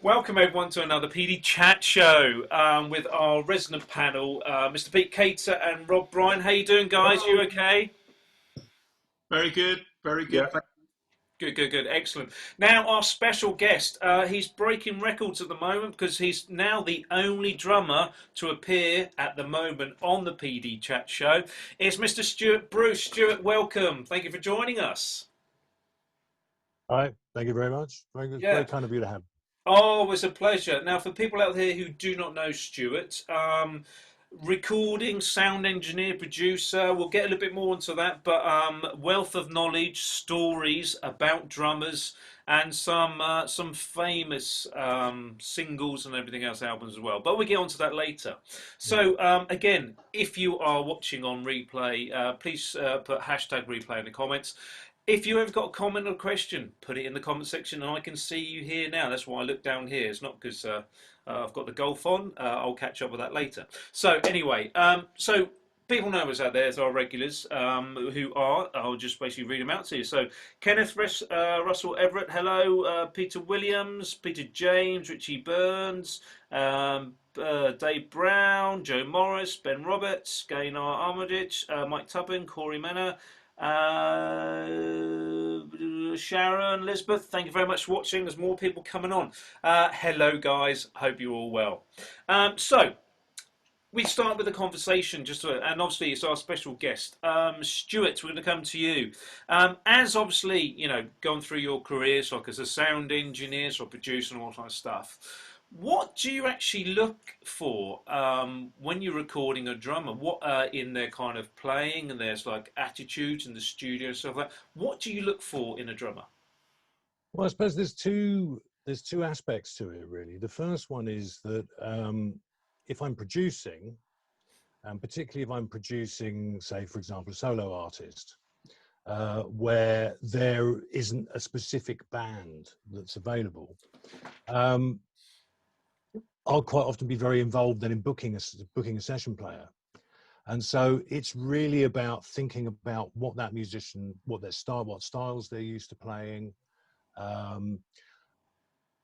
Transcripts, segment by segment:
Welcome everyone to another PD Chat Show with our resident panel, Mr. Pete Cater and Rob Bryan. How you doing, guys? You okay? Very good, very Yeah, good. Good, good, good. Excellent. Now, our special guest, he's breaking records at the moment because he's now the only drummer to appear at the moment on the PD Chat Show. It's Mr. Stuart Bruce. Stuart, welcome. Thank you for joining us. all right. Thank you very much. Very Yeah. kind of you to have. Oh, it's a pleasure. Now, for people out there who do not know Stuart, recording, sound engineer, producer, we'll get a little bit more into that, but wealth of knowledge, stories about drummers, and some famous singles and everything else, albums as well. But we'll get onto that later. So, again, if you are watching on replay, please put hashtag replay in the comments. If you have got a comment or question, put it in the comment section and I can see you here now. That's why I look down here. It's not because I've got the golf on. I'll catch up with that later. So anyway, so people know us out there as our regulars who are, I'll just basically read them out to you. So Kenneth Russell Everett, hello. Peter Williams, Peter James, Richie Burns, Dave Brown, Joe Morris, Ben Roberts, Gainar Armitage, Mike Tubbin, Corey Menner, Sharon, Elizabeth, thank you very much for watching. There's more people coming on. Hello, guys. Hope you're all well. So we start with a conversation, and obviously it's our special guest, Stuart. We're going to come to you. As obviously, you know, gone through your careers, like as a sound engineer, or producer, and all that kind of stuff. What do you actually look for when you're recording a drummer? What in their kind of playing and there's like attitudes in the studio and stuff like that? What do you look for in a drummer? Well, I suppose there's two aspects to it really. The first one is that if I'm producing, and particularly if I'm producing, say, for example, a solo artist, where there isn't a specific band that's available, I'll quite often be very involved then in booking a session player. And so it's really about thinking about what that musician, what styles they're used to playing. And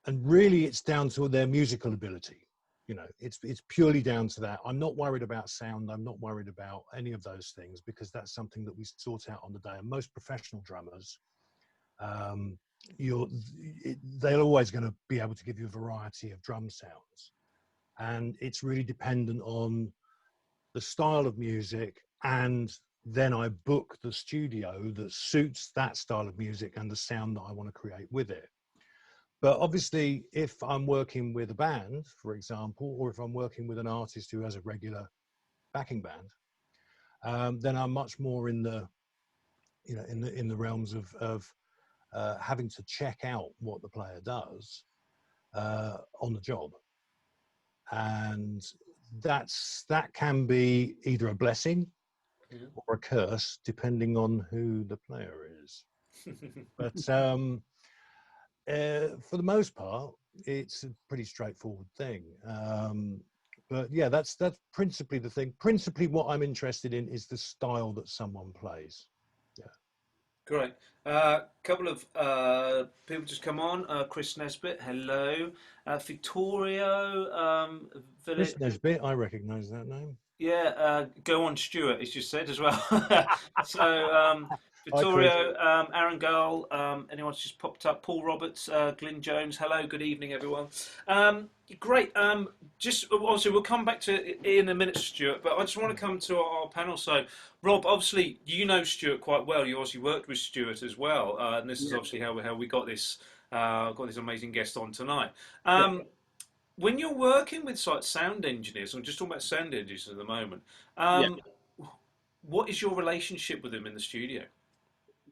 really it's down to their musical ability. You know, it's purely down to that. I'm not worried about sound. I'm not worried about any of those things because that's something that we sort out on the day. And most professional drummers, they're always going to be able to give you a variety of drum sounds, and it's really dependent on the style of music, and then I book the studio that suits that style of music and the sound that I want to create with it. But obviously if I'm working with a band, for example, or if I'm working with an artist who has a regular backing band, then I'm much more in the, you know, in the realms of having to check out what the player does on the job. And that can be either a blessing or a curse, depending on who the player is. But for the most part, it's a pretty straightforward thing. But yeah, that's principally the thing. Principally, what I'm interested in is the style that someone plays. Yeah. Great. Couple of people just come on. Chris Nesbitt, hello. Victorio, Chris Nesbitt, I recognise that name. yeah, go on, Stuart, as you said as well. So, Hi, Chris. Vittorio, Aaron Gull, anyone's just popped up, Paul Roberts, Glyn Jones, hello, good evening, everyone. Great. Just obviously, we'll come back to it in a minute, Stuart, but I just want to come to our panel. So, Rob, obviously, you know Stuart quite well. You obviously worked with Stuart as well, and this is obviously how we got this amazing guest on tonight. When you're working with like sound engineers, I'm just talking about sound engineers at the moment. Yeah. What is your relationship with them in the studio?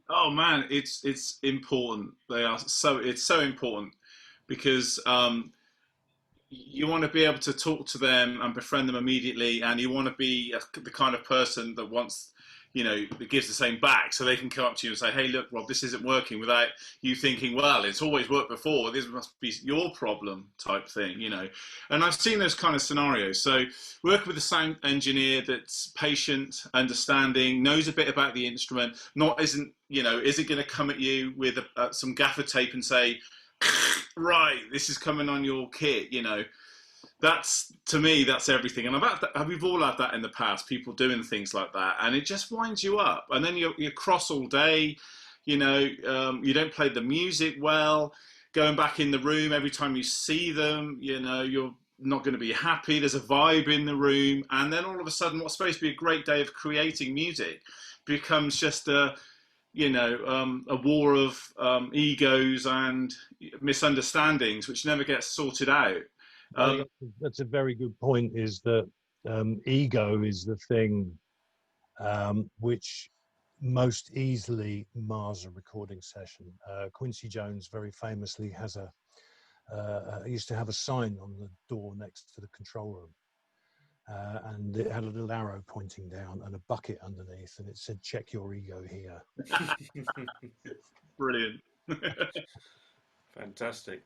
Oh man, it's important. It's so important because you want to be able to talk to them and befriend them immediately, and you want to be the kind of person that wants, you know, that gives the same back, so they can come up to you and say, "Hey, look, Rob, this isn't working," without you thinking, "Well, it's always worked before. This must be your problem," type thing, you know. And I've seen those kind of scenarios. So work with a sound engineer that's patient, understanding, knows a bit about the instrument, isn't going to come at you with some gaffer tape and say, right, this is coming on your kit, you know. That's, to me, that's everything. And we've all had that in the past, people doing things like that, and it just winds you up. And then you're cross all day, you know, you don't play the music well. Going back in the room every time you see them, you know, you're not going to be happy. There's a vibe in the room, and then all of a sudden, what's supposed to be a great day of creating music becomes just a, you know, a war of egos and misunderstandings, which never gets sorted out. I think that's a very good point, is that ego is the thing which most easily mars a recording session. Quincy Jones very famously has used to have a sign on the door next to the control room. And it had a little arrow pointing down and a bucket underneath, and it said, "Check your ego here." Brilliant. Fantastic.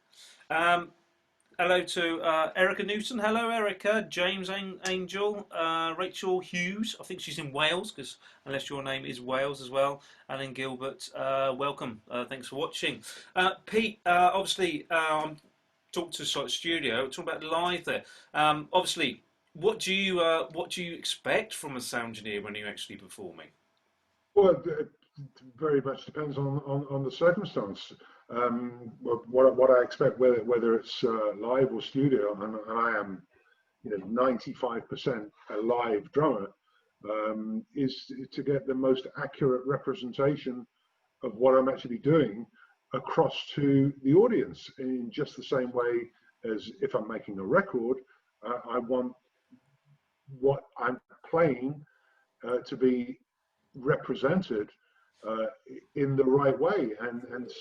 Hello to Erica Newton. Hello, Erica. James Angel. Rachel Hughes. I think she's in Wales, because unless your name is Wales as well. Alan Gilbert. Welcome. Thanks for watching. Pete, obviously, talk to us like studio. Talk about live there. Obviously, what do you expect from a sound engineer when you're actually performing? Well, it very much depends on the circumstance. What I expect, whether it's live or studio, and I am, you know, 95% a live drummer, is to get the most accurate representation of what I'm actually doing across to the audience in just the same way as if I'm making a record. I want what I'm playing to be represented in the right way, and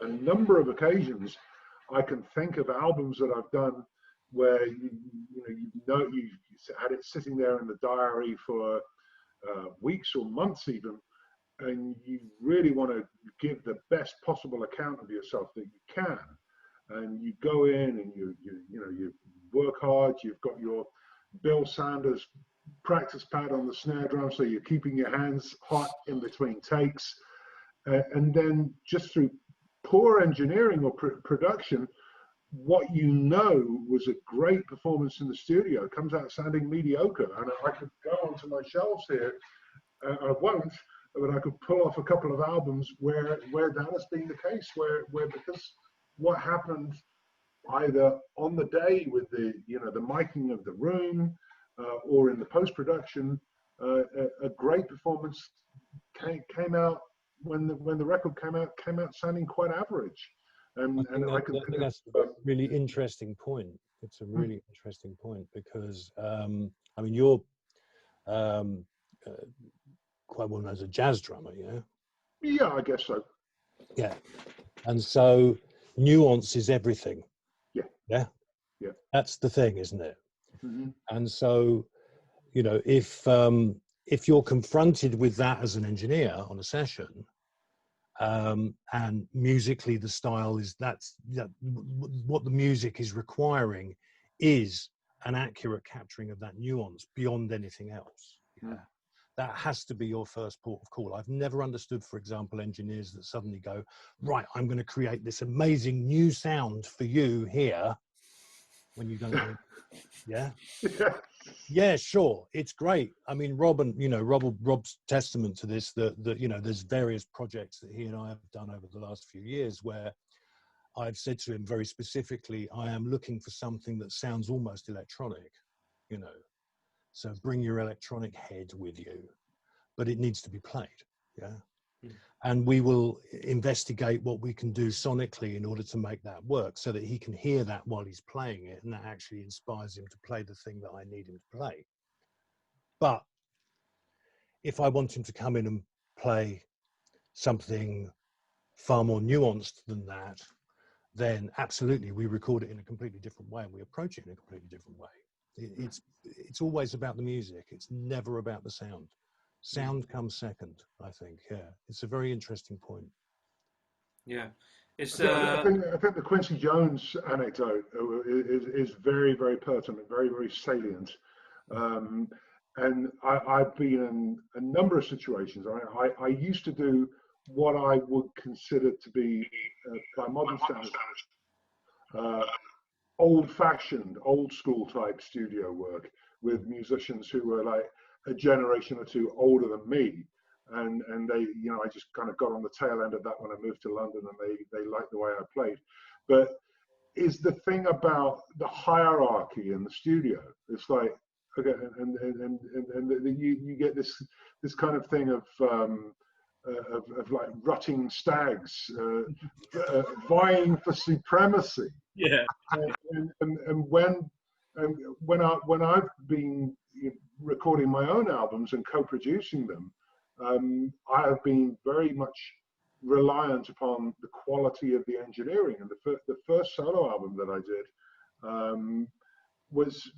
a number of occasions I can think of albums that I've done where you've had it sitting there in the diary for weeks or months even, and you really want to give the best possible account of yourself that you can, and you go in and you work hard. You've got your Bill Sanders practice pad on the snare drum, so you're keeping your hands hot in between takes, and then just through poor engineering or production, what you know was a great performance in the studio comes out sounding mediocre. And I could go onto my shelves here, I won't, but I could pull off a couple of albums where that has been the case, where because what happened either on the day with the miking of the room, or in the post-production, a great performance came out when the record came out sounding quite average. I think that's a really interesting point. It's a really interesting point, because I mean, you're quite well known as a jazz drummer, yeah? Yeah, I guess so. Yeah, and so nuance is everything. Yeah. That's the thing, isn't it? Mm-hmm. And so, you know, if you're confronted with that as an engineer on a session, and musically the style is what the music is requiring is an accurate capturing of that nuance beyond anything else. Yeah. That has to be your first port of call. I've never understood, for example, engineers that suddenly go, right, I'm going to create this amazing new sound for you here, when you don't know. Yeah. Yeah, sure, it's great. I mean, Rob's testament to this, that you know, there's various projects that he and I have done over the last few years where I've said to him very specifically, I am looking for something that sounds almost electronic, you know, so bring your electronic head with you, but it needs to be played. Yeah. And we will investigate what we can do sonically in order to make that work, so that he can hear that while he's playing it, and that actually inspires him to play the thing that I need him to play. But if I want him to come in and play something far more nuanced than that, then absolutely we record it in a completely different way, and we approach it in a completely different way. It's always about the music. It's never about the sound. Sound comes second, I think. Yeah, it's a very interesting point. Yeah, it's. I think the Quincy Jones anecdote is very, very pertinent, very, very salient. And I've been in a number of situations. I used to do what I would consider to be, by modern standards, old-fashioned, old-school type studio work with musicians who were like a generation or two older than me, and they, you know, I just kind of got on the tail end of that when I moved to London, and they liked the way I played. But is the thing about the hierarchy in the studio? It's like, okay, and you get this kind of thing of like rutting stags vying for supremacy. Yeah. And when I've been recording my own albums and co-producing them, I have been very much reliant upon the quality of the engineering. And the first solo album that I did was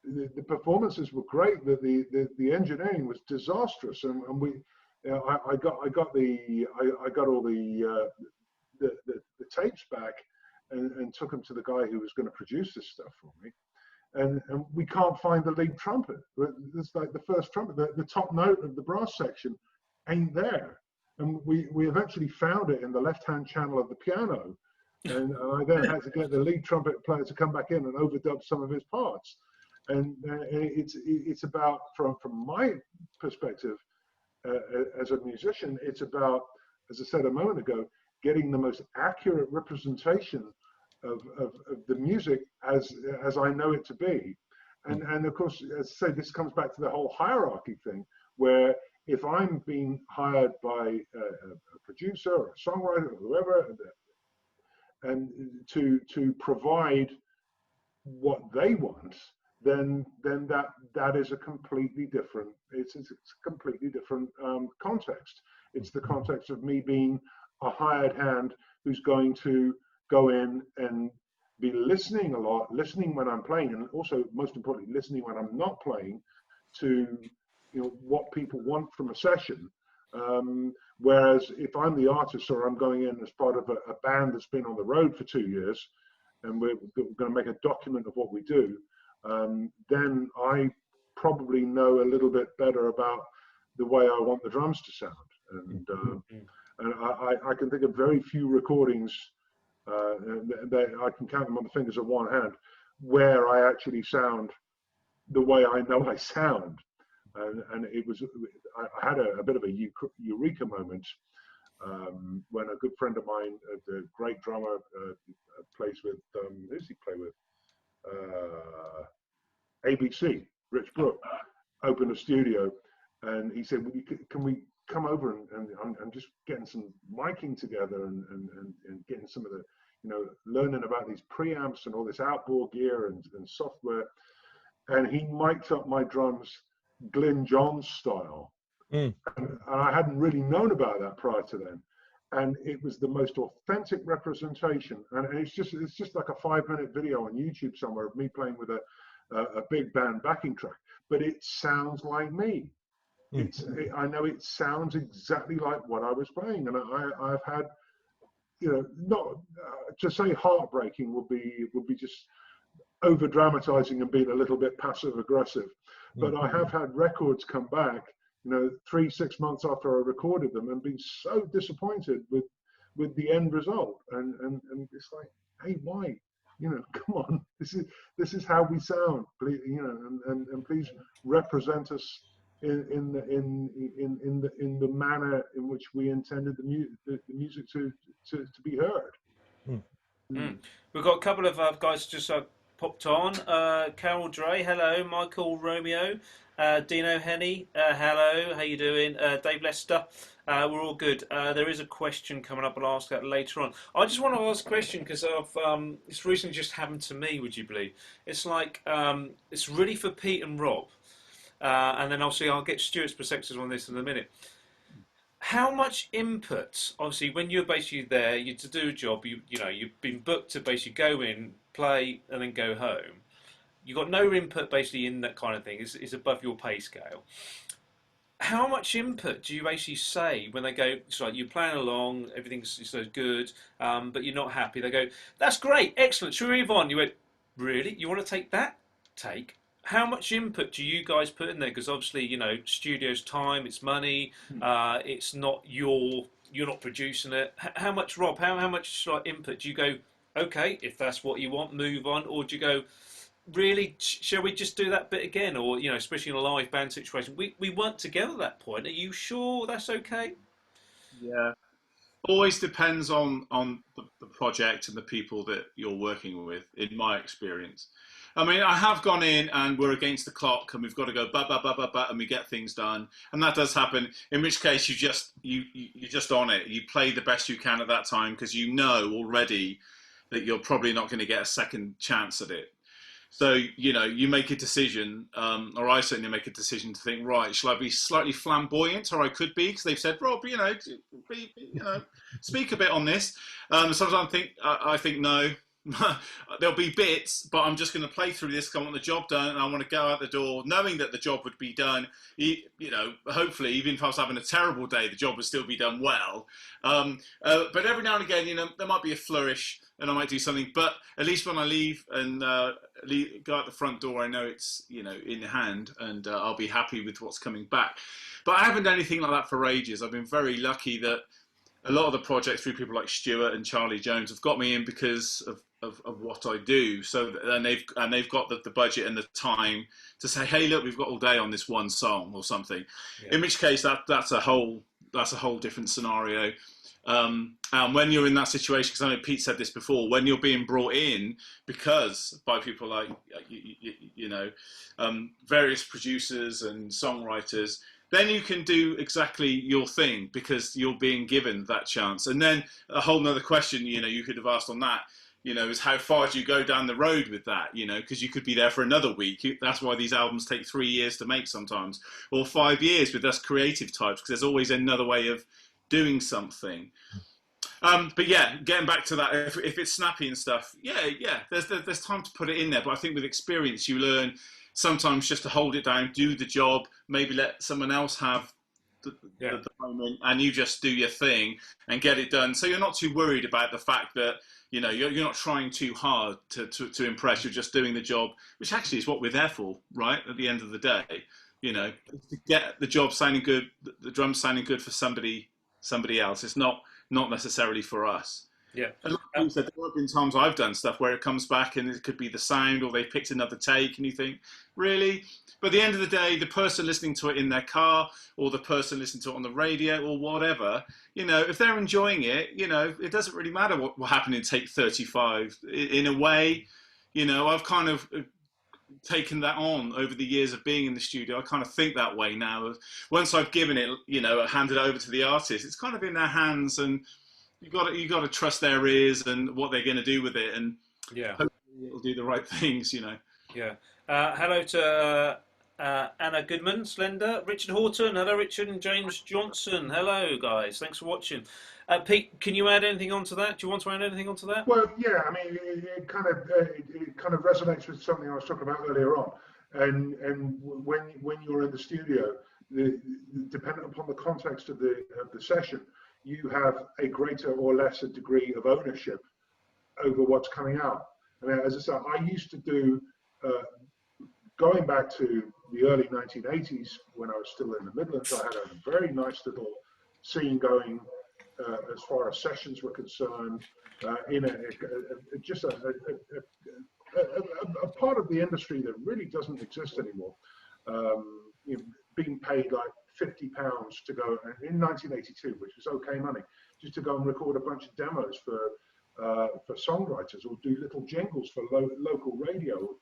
the performances were great. The engineering was disastrous, and we. I got all the tapes back and took them to the guy who was going to produce this stuff for me, and we can't find the lead trumpet. It's like the first trumpet, the top note of the brass section ain't there, and we eventually found it in the left-hand channel of the piano, and I then had to get the lead trumpet player to come back in and overdub some of his parts, and it's about, from my perspective, as a musician, it's about, as I said a moment ago, getting the most accurate representation of the music as I know it to be. And of course, as I say, this comes back to the whole hierarchy thing, where if I'm being hired by a producer or a songwriter or whoever, and to provide what they want, then that is a completely different, it's a completely different context. It's the context of me being a hired hand who's going to go in and be listening a lot, listening when I'm playing, and also most importantly listening when I'm not playing, to what people want from a session. Whereas if I'm the artist, or I'm going in as part of a band that's been on the road for 2 years, and we're going to make a document of what we do, then I probably know a little bit better about the way I want the drums to sound. And I can think of very few recordings, I can count them on the fingers of one hand, where I actually sound the way I know I sound. And it was, I had a bit of a eureka moment when a good friend of mine, the great drummer, plays with, who does he play with? ABC, Rich Brook, opened a studio, and he said, can we come over and I'm just getting some miking together and getting some of the, learning about these preamps and all this outboard gear and software. And he mic'd up my drums Glyn Johns style. And I hadn't really known about that prior to then. And it was the most authentic representation. And it's just like a 5-minute video on YouTube somewhere of me playing with a big band backing track, but it sounds like me. I know it sounds exactly like what I was playing. And I've had, not to say heartbreaking would be just over dramatizing and being a little bit passive aggressive, but I have had records come back 3-6 months after I recorded them and been so disappointed with the end result, and it's like, hey, why, come on, this is how we sound, please, and please represent us in the manner in which we intended the music to be heard. We've got a couple of guys just popped on. Carol Dre, hello. Michael Romeo, Dino Henny, hello. How you doing? Dave Lester, we're all good. There is a question coming up. I'll ask that later on. I just want to ask a question because it's recently just happened to me. Would you believe? It's like it's really for Pete and Rob, and then obviously I'll get Stuart's perspectives on this in a minute. How much input, obviously, when you're basically there, you to do a job, you've been booked to basically go in, play, and then go home. You've got no input basically in that kind of thing. It's above your pay scale. How much input do you basically say when they go, it's like you're playing along, everything's so good, but you're not happy. They go, that's great, excellent, should we move on? You went, really? You want to take that take? How much input do you guys put in there? Because obviously, studio's time, it's money, it's not your you're not producing it. How much, Rob? How much like input do you go? Okay, if that's what you want, move on, or do you go? Really, shall we just do that bit again? Or, you know, especially in a live band situation, we weren't together at that point. Are you sure that's okay? Yeah. Always depends on the project and the people that you're working with, in my experience. I mean, I have gone in and we're against the clock and we've got to go ba ba ba ba ba and we get things done, and that does happen. In which case, you're just on it. You play the best you can at that time because you know already that you're probably not going to get a second chance at it. So, you know, you make a decision, or I certainly make a decision to think, right, shall I be slightly flamboyant, or I could be, because they've said, Rob, speak a bit on this. Sometimes I think no, there'll be bits, but I'm just going to play through this because I want the job done, and I want to go out the door knowing that the job would be done. You know, hopefully, even if I was having a terrible day, the job would still be done well. But every now and again, you know, there might be a flourish, and I might do something. But at least when I leave and go out the front door, I know it's, you know, in hand, and I'll be happy with what's coming back. But I haven't done anything like that for ages. I've been very lucky that a lot of the projects through people like Stuart and Charlie Jones have got me in because of what I do. So and they've got the budget and the time to say, hey, look, we've got all day on this one song or something. Yeah. In which case that's a whole different scenario. And when you're in that situation, because I know Pete said this before, when you're being brought in because by people like various producers and songwriters, then you can do exactly your thing because you're being given that chance. And then a whole nother question, you know, you could have asked on that, you know, is how far do you go down the road with that, you know, because you could be there for another week. That's why these albums take 3 years to make sometimes, or 5 years with us creative types, because there's always another way of doing something. But yeah, getting back to that, if it's snappy and stuff, there's time to put it in there. But I think with experience, you learn sometimes just to hold it down, do the job, maybe let someone else have the moment, and you just do your thing and get it done. So you're not too worried about the fact that, you know, you're not trying too hard to impress. You're just doing the job, which actually is what we're there for, right? At the end of the day, you know, to get the job sounding good, the drums sounding good for somebody else. It's not necessarily for us. Yeah. And like you said, there have been times I've done stuff where it comes back and it could be the sound, or they've picked another take, and you think, really? But at the end of the day, the person listening to it in their car, or the person listening to it on the radio, or whatever, you know, if they're enjoying it, you know, it doesn't really matter what happened in take 35. In a way, you know, I've kind of taken that on over the years of being in the studio. I kind of think that way now. Once I've given it, you know, handed over to the artist, it's kind of in their hands, and you got to trust their ears and what they're going to do with it, and hopefully it'll do the right things, you know. Yeah. Hello to Anna Goodman, Slender, Richard Horton. Hello, Richard, and James Johnson. Hello, guys. Thanks for watching. Pete, can you add anything onto that? Do you want to add anything onto that? Well, yeah. I mean, it kind of resonates with something I was talking about earlier on, and when you're in the studio, dependent upon the context of the session, you have a greater or lesser degree of ownership over what's coming out. I mean, as I said, I used to do, going back to the early 1980s when I was still in the Midlands, I had a very nice little scene going as far as sessions were concerned, in just a part of the industry that really doesn't exist anymore. You know, being paid like £50 to go in 1982, which was okay money, just to go and record a bunch of demos for songwriters, or do little jingles for local radio or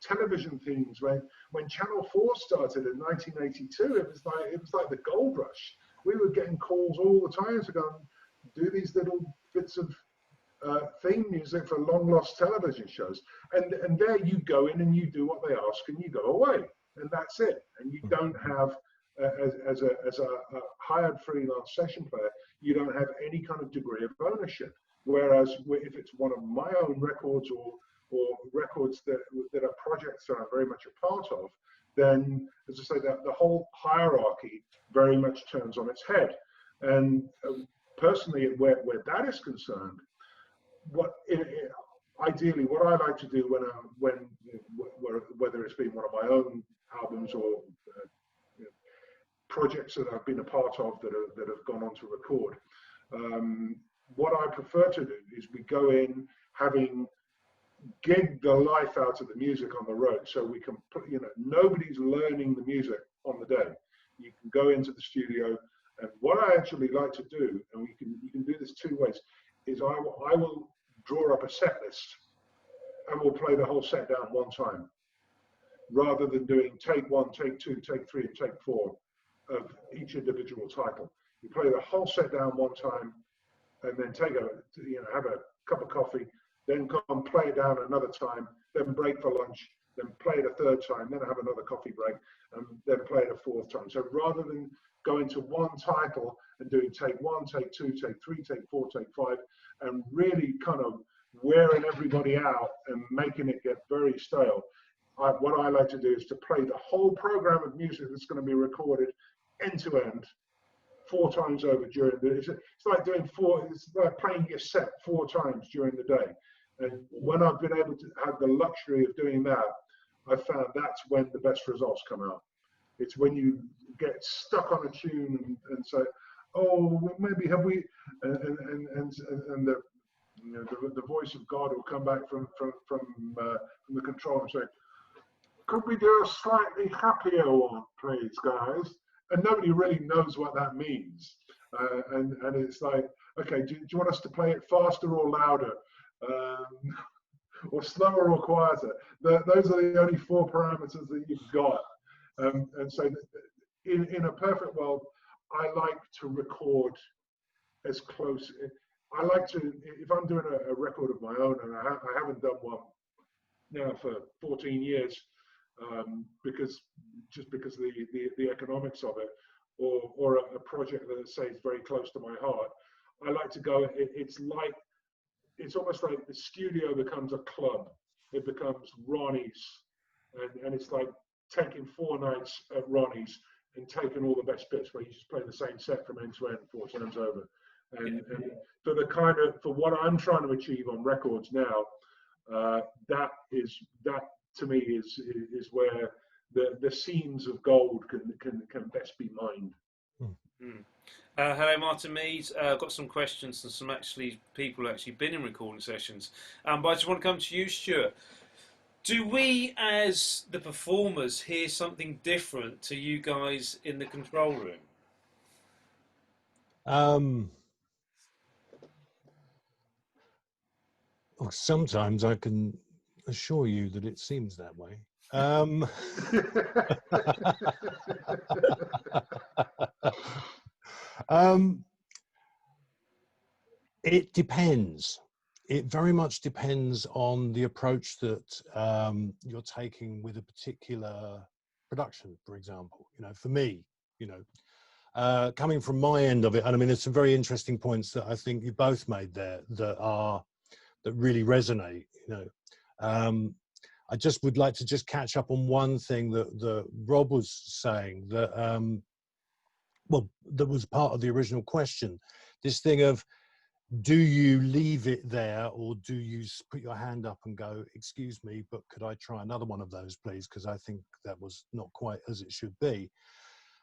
television themes. When Channel 4 started in 1982, it was like the gold rush. We were getting calls all the time to go and do these little bits of theme music for long lost television shows, and there you go in and you do what they ask and you go away, and that's it. And you don't have as a hired freelance session player, you don't have any kind of degree of ownership. Whereas if it's one of my own records, or records that are projects that I'm very much a part of, then, as I say, the whole hierarchy very much turns on its head. And personally, where that is concerned, ideally what I like to do whether it's been one of my own albums or projects that I've been a part of that have gone on to record. What I prefer to do is we go in having gig the life out of the music on the road, so we can put, nobody's learning the music on the day. You can go into the studio, and what I actually like to do, and you can do this two ways, is I will draw up a set list and we'll play the whole set down one time, rather than doing take 1, take 2, take 3, and take 4 of each individual title. You play the whole set down one time, and then have a cup of coffee, then come play it down another time, then break for lunch, then play it a third time, then have another coffee break, and then play it a fourth time. So rather than going to one title and doing take 1, take 2, take 3, take 4, take 5, and really kind of wearing everybody out and making it get very stale, what I like to do is to play the whole program of music that's going to be recorded end to end 4 times over during the. It's like doing it's like playing your set 4 times during the day. And when I've been able to have the luxury of doing that, I found that's when the best results come out. It's when you get stuck on a tune and say, oh, well, maybe have we, and the voice of God will come back from the control and say, could we do a slightly happier one, please, guys? And nobody really knows what that means. And it's like, okay, do you want us to play it faster or louder? Or slower or quieter? Those are the only 4 parameters that you've got. And so in a perfect world, I like to record as close. I like to, if I'm doing a record of my own, and I haven't done one now for 14 years, because the economics of it, or a project that say is very close to my heart, I like to go. It's almost like the studio becomes a club. It becomes Ronnie's, and it's like taking 4 nights at Ronnie's and taking all the best bits where you just play the same set from end to end 4 times over. And for what I'm trying to achieve on records now, that to me is where the seams of gold can best be mined. Hello, Martin Mead. I've got some questions and some people who actually been in recording sessions. But I just want to come to you, Stuart. Do we, as the performers, hear something different to you guys in the control room? Well, sometimes I can assure you that it seems that way. It depends. It very much depends on the approach that you're taking with a particular production, for example. For me, coming from my end of it, and I mean, there's some very interesting points that I think you both made there that really resonate. I just would like to just catch up on one thing that Rob was saying, that that was part of the original question. This thing of, do you leave it there, or do you put your hand up and go, excuse me, but could I try another one of those, please? Because I think that was not quite as it should be.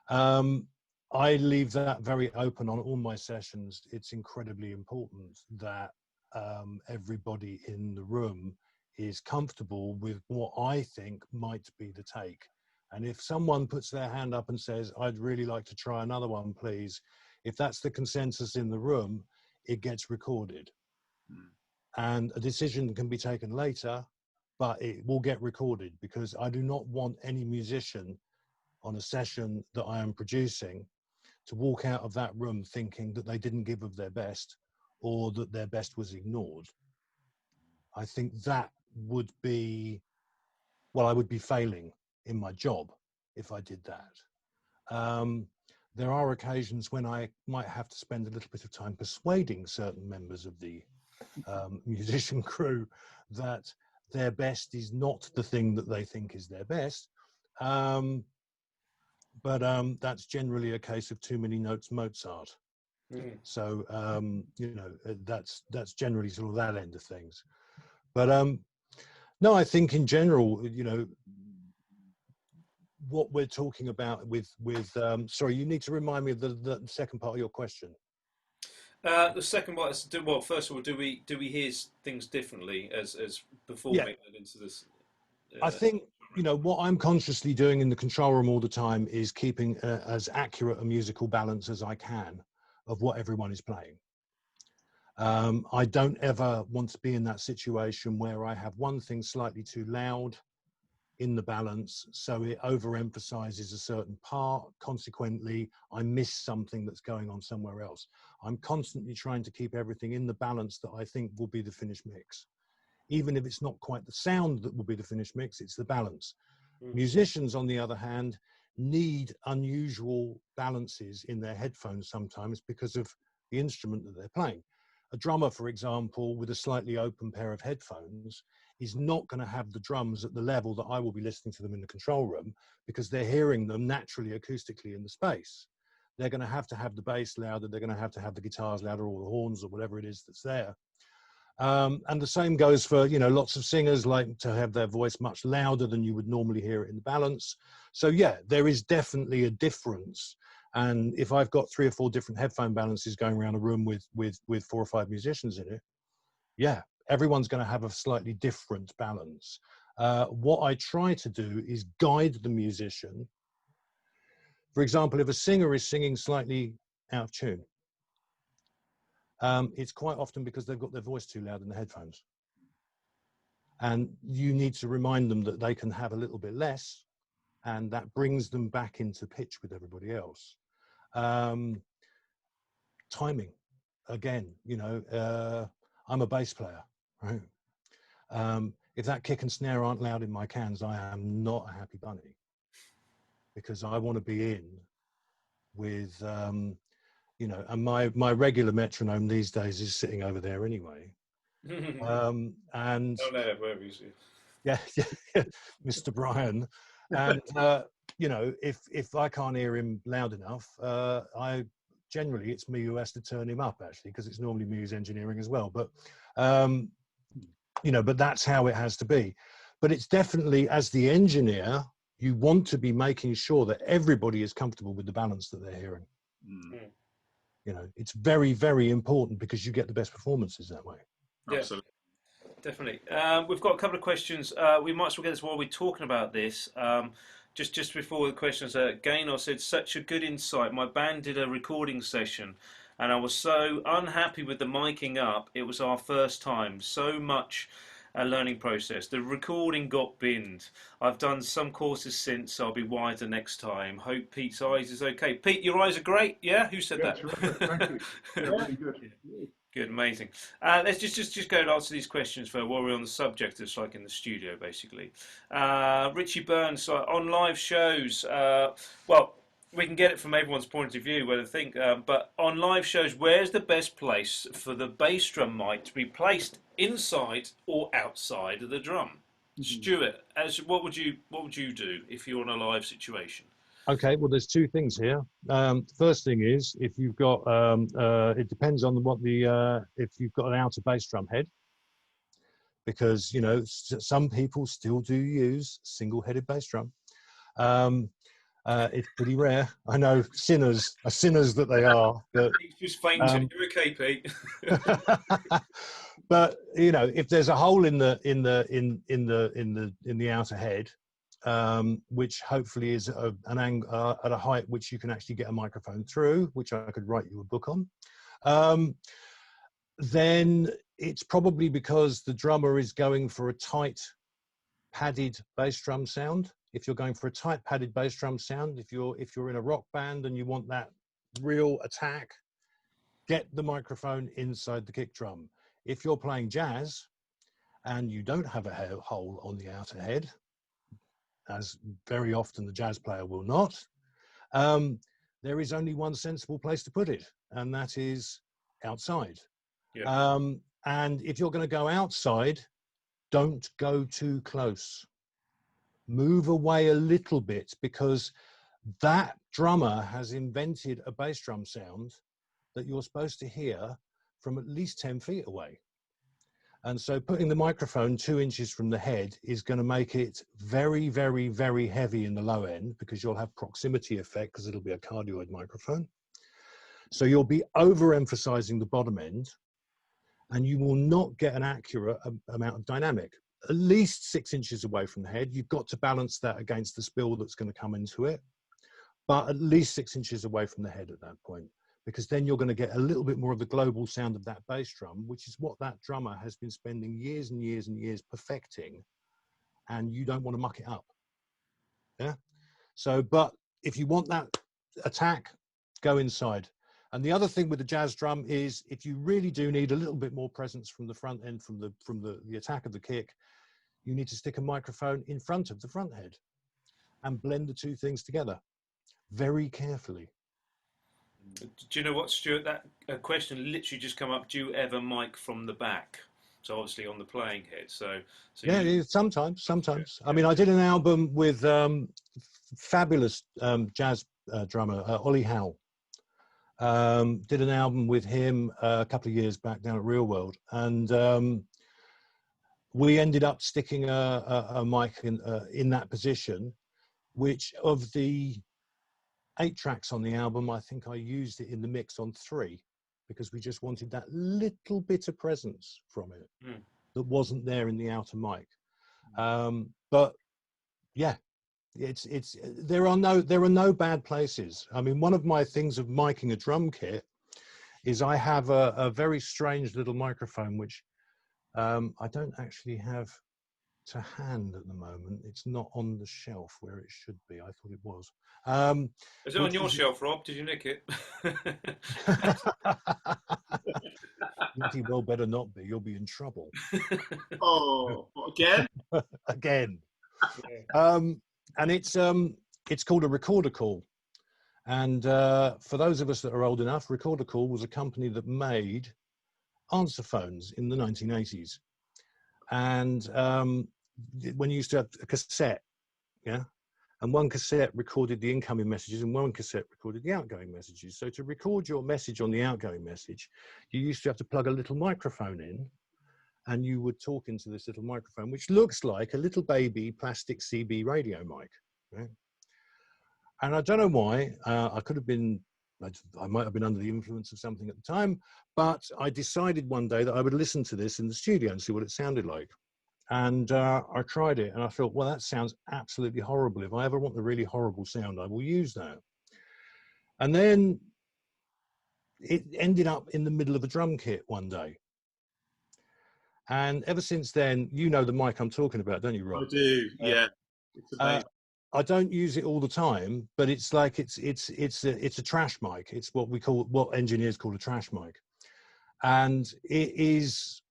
I leave that very open on all my sessions. It's incredibly important that everybody in the room is comfortable with what I think might be the take. And if someone puts their hand up and says, I'd really like to try another one, please, if that's the consensus in the room, it gets recorded. And a decision can be taken later, but it will get recorded, because I do not want any musician on a session that I am producing to walk out of that room thinking that they didn't give of their best, or that their best was ignored. I think that would be, I would be failing in my job if I did that. There are occasions when I might have to spend a little bit of time persuading certain members of the musician crew that their best is not the thing that they think is their best. But that's generally a case of too many notes Mozart. So, that's generally sort of that end of things. But no, I think in general, what we're talking about with sorry, you need to remind me of the second part of your question. The second one is, well, first of all, do we hear things differently as Yeah, performing into this? I think, you know, what I'm consciously doing in the control room all the time is keeping as accurate a musical balance as I can of what everyone is playing. I don't ever want to be in that situation where I have one thing slightly too loud in the balance, so it overemphasizes a certain part. Consequently, I miss something that's going on somewhere else. I'm constantly trying to keep everything in the balance that I think will be the finished mix. Even if it's not quite the sound that will be the finished mix, it's the balance. Musicians, on the other hand, need unusual balances in their headphones sometimes because of the instrument that they're playing. A drummer, for example, with a slightly open pair of headphones is not going to have the drums at the level that I will be listening to them in the control room, because they're hearing them naturally acoustically in the space. They're going to have the bass louder, they're going to have the guitars louder, or the horns, or whatever it is that's there. And the same goes for, you know, lots of singers like to have their voice much louder than you would normally hear it in the balance. So yeah, there is definitely a difference. And if I've got 3 or 4 different headphone balances going around a room with 4 or 5 musicians in it, yeah, everyone's going to have a slightly different balance. What I try to do is guide the musician. For example, if a singer is singing slightly out of tune, it's quite often because they've got their voice too loud in the headphones. And you need to remind them that they can have a little bit less, and that brings them back into pitch with everybody else. Timing, again, you know, I'm a bass player, right? If that kick and snare aren't loud in my cans, I am not a happy bunny, because I want to be in with, you know, and my regular metronome these days is sitting over there anyway. And Oh no, wherever you see. yeah, Mr. Brian. And you know, if I can't hear him loud enough, I generally, it's me who has to turn him up, actually, because it's normally me who's engineering as well. But you know, but that's how it has to be. But it's definitely, as the engineer, you want to be making sure that everybody is comfortable with the balance that they're hearing. You know, it's very, very important, because you get the best performances that way. Yeah. Absolutely. Definitely. We've got a couple of questions. We might as well get this while we're talking about this. Just before the questions, Gaynor said, such a good insight. My band did a recording session and I was so unhappy with the miking up. It was our first time. So much a learning process. The recording got binned. I've done some courses since, so I'll be wiser next time. Hope Pete's eyes is okay. Pete, your eyes are great. Yeah? Who said that? Terrific. Thank you. Yeah, really good. Good, amazing. Let's just go and answer these questions for while we're on the subject. It's like in the studio, basically. Richie Burns, on live shows, well, we can get it from everyone's point of view, whether they think, but on live shows, where's the best place for the bass drum mic to be placed, inside or outside of the drum? Stuart, what would you do if you're in a live situation? Okay, well, there's 2 things here. First thing is, if you've got, it depends on what if you've got an outer bass drum head, because, you know, some people still do use single-headed bass drum. It's pretty rare. I know, sinners that they are. But, Pete's just fainting. You're okay, Pete. But you know, if there's a hole in the outer head, which hopefully is at an angle at a height which you can actually get a microphone through, which I could write you a book on, then it's probably because the drummer is going for a tight padded bass drum sound. If you're going for a tight padded bass drum sound, if you're in a rock band and you want that real attack, get the microphone inside the kick drum. If you're playing jazz and you don't have a hole on the outer head, as very often the jazz player will not, there is only one sensible place to put it, and that is outside. Yeah. And if you're going to go outside, don't go too close. Move away a little bit, because that drummer has invented a bass drum sound that you're supposed to hear from at least 10 feet away. And so putting the microphone 2 inches from the head is going to make it very, very, very heavy in the low end, because you'll have proximity effect, because it'll be a cardioid microphone. So you'll be overemphasizing the bottom end, and you will not get an accurate amount of dynamic. At least 6 inches away from the head. You've got to balance that against the spill that's going to come into it, but at least 6 inches away from the head at that point, because then you're going to get a little bit more of the global sound of that bass drum, which is what that drummer has been spending years and years and years perfecting, and you don't want to muck it up. Yeah. So, but if you want that attack, go inside. And the other thing with the jazz drum is, if you really do need a little bit more presence from the front end, from the attack of the kick, you need to stick a microphone in front of the front head and blend the two things together very carefully. Do you know what, Stuart? That question literally just come up. Do you ever mic from the back? So obviously on the playing head. So yeah, sometimes. I mean, I did an album with fabulous jazz drummer Ollie Howe. Did an album with him a couple of years back down at Real World, and we ended up sticking a mic in that position, which of the 8 tracks on the album, I think I used it in the mix on 3, because we just wanted that little bit of presence from it that wasn't there in the outer mic. But yeah, there are no bad places. I mean, one of my things of miking a drum kit is I have a very strange little microphone, which I don't actually have to hand at the moment. It's not on the shelf where it should be. I thought it was. is it on your shelf, Rob? Did you nick it? Bloody well better not be. You'll be in trouble. Oh, again? Again. And it's called a recorder call. And for those of us that are old enough, Recorder Call was a company that made answer phones in the 1980s. And when you used to have a cassette, yeah, and one cassette recorded the incoming messages and one cassette recorded the outgoing messages. So to record your message on the outgoing message, you used to have to plug a little microphone in, and you would talk into this little microphone, which looks like a little baby plastic CB radio mic, right? And I don't know why, I might have been under the influence of something at the time, but I decided one day that I would listen to this in the studio and see what it sounded like. And I tried it, and I thought, well, that sounds absolutely horrible. If I ever want the really horrible sound, I will use that. And then it ended up in the middle of a drum kit one day. And ever since then, you know the mic I'm talking about, don't you, Rob? I do, yeah. It's amazing. I don't use it all the time, but it's like it's a trash mic. It's what engineers call a trash mic, and it is,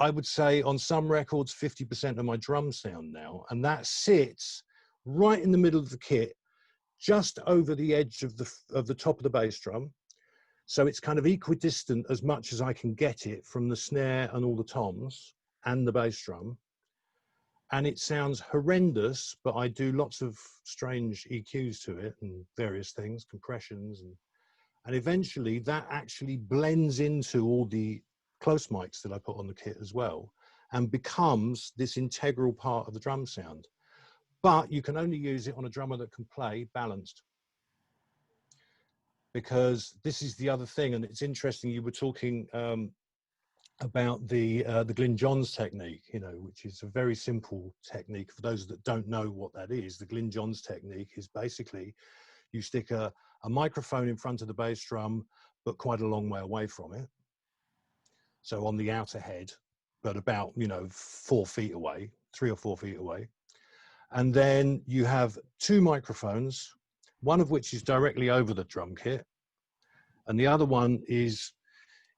I would say, on some records 50% of my drum sound now, and that sits right in the middle of the kit, just over the edge of the top of the bass drum. So it's kind of equidistant as much as I can get it from the snare and all the toms and the bass drum. And it sounds horrendous, but I do lots of strange EQs to it and various things, compressions, and eventually that actually blends into all the close mics that I put on the kit as well, and becomes this integral part of the drum sound. But you can only use it on a drummer that can play balanced, because this is the other thing. And it's interesting, you were talking about the Glyn Johns technique, you know, which is a very simple technique. For those that don't know what that is, the Glyn Johns technique is basically you stick a microphone in front of the bass drum, but quite a long way away from it. So on the outer head, but about, 4 feet away, 3 or 4 feet away. And then you have 2 microphones, one of which is directly over the drum kit. And the other one is,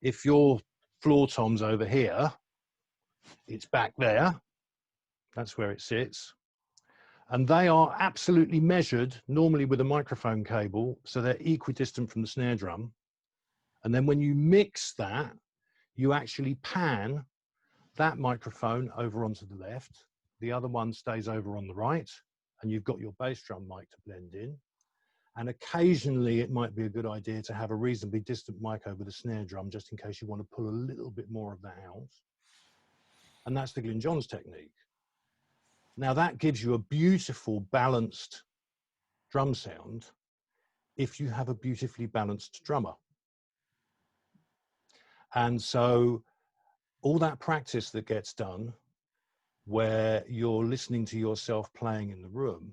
if your floor tom's over here, it's back there. That's where it sits. And they are absolutely measured, normally with a microphone cable, so they're equidistant from the snare drum. And then when you mix that, you actually pan that microphone over onto the left. The other one stays over on the right, and you've got your bass drum mic to blend in. And occasionally it might be a good idea to have a reasonably distant mic over the snare drum, just in case you want to pull a little bit more of that out. And that's the Glyn Johns technique. Now that gives you a beautiful, balanced drum sound if you have a beautifully balanced drummer. And so all that practice that gets done where you're listening to yourself playing in the room,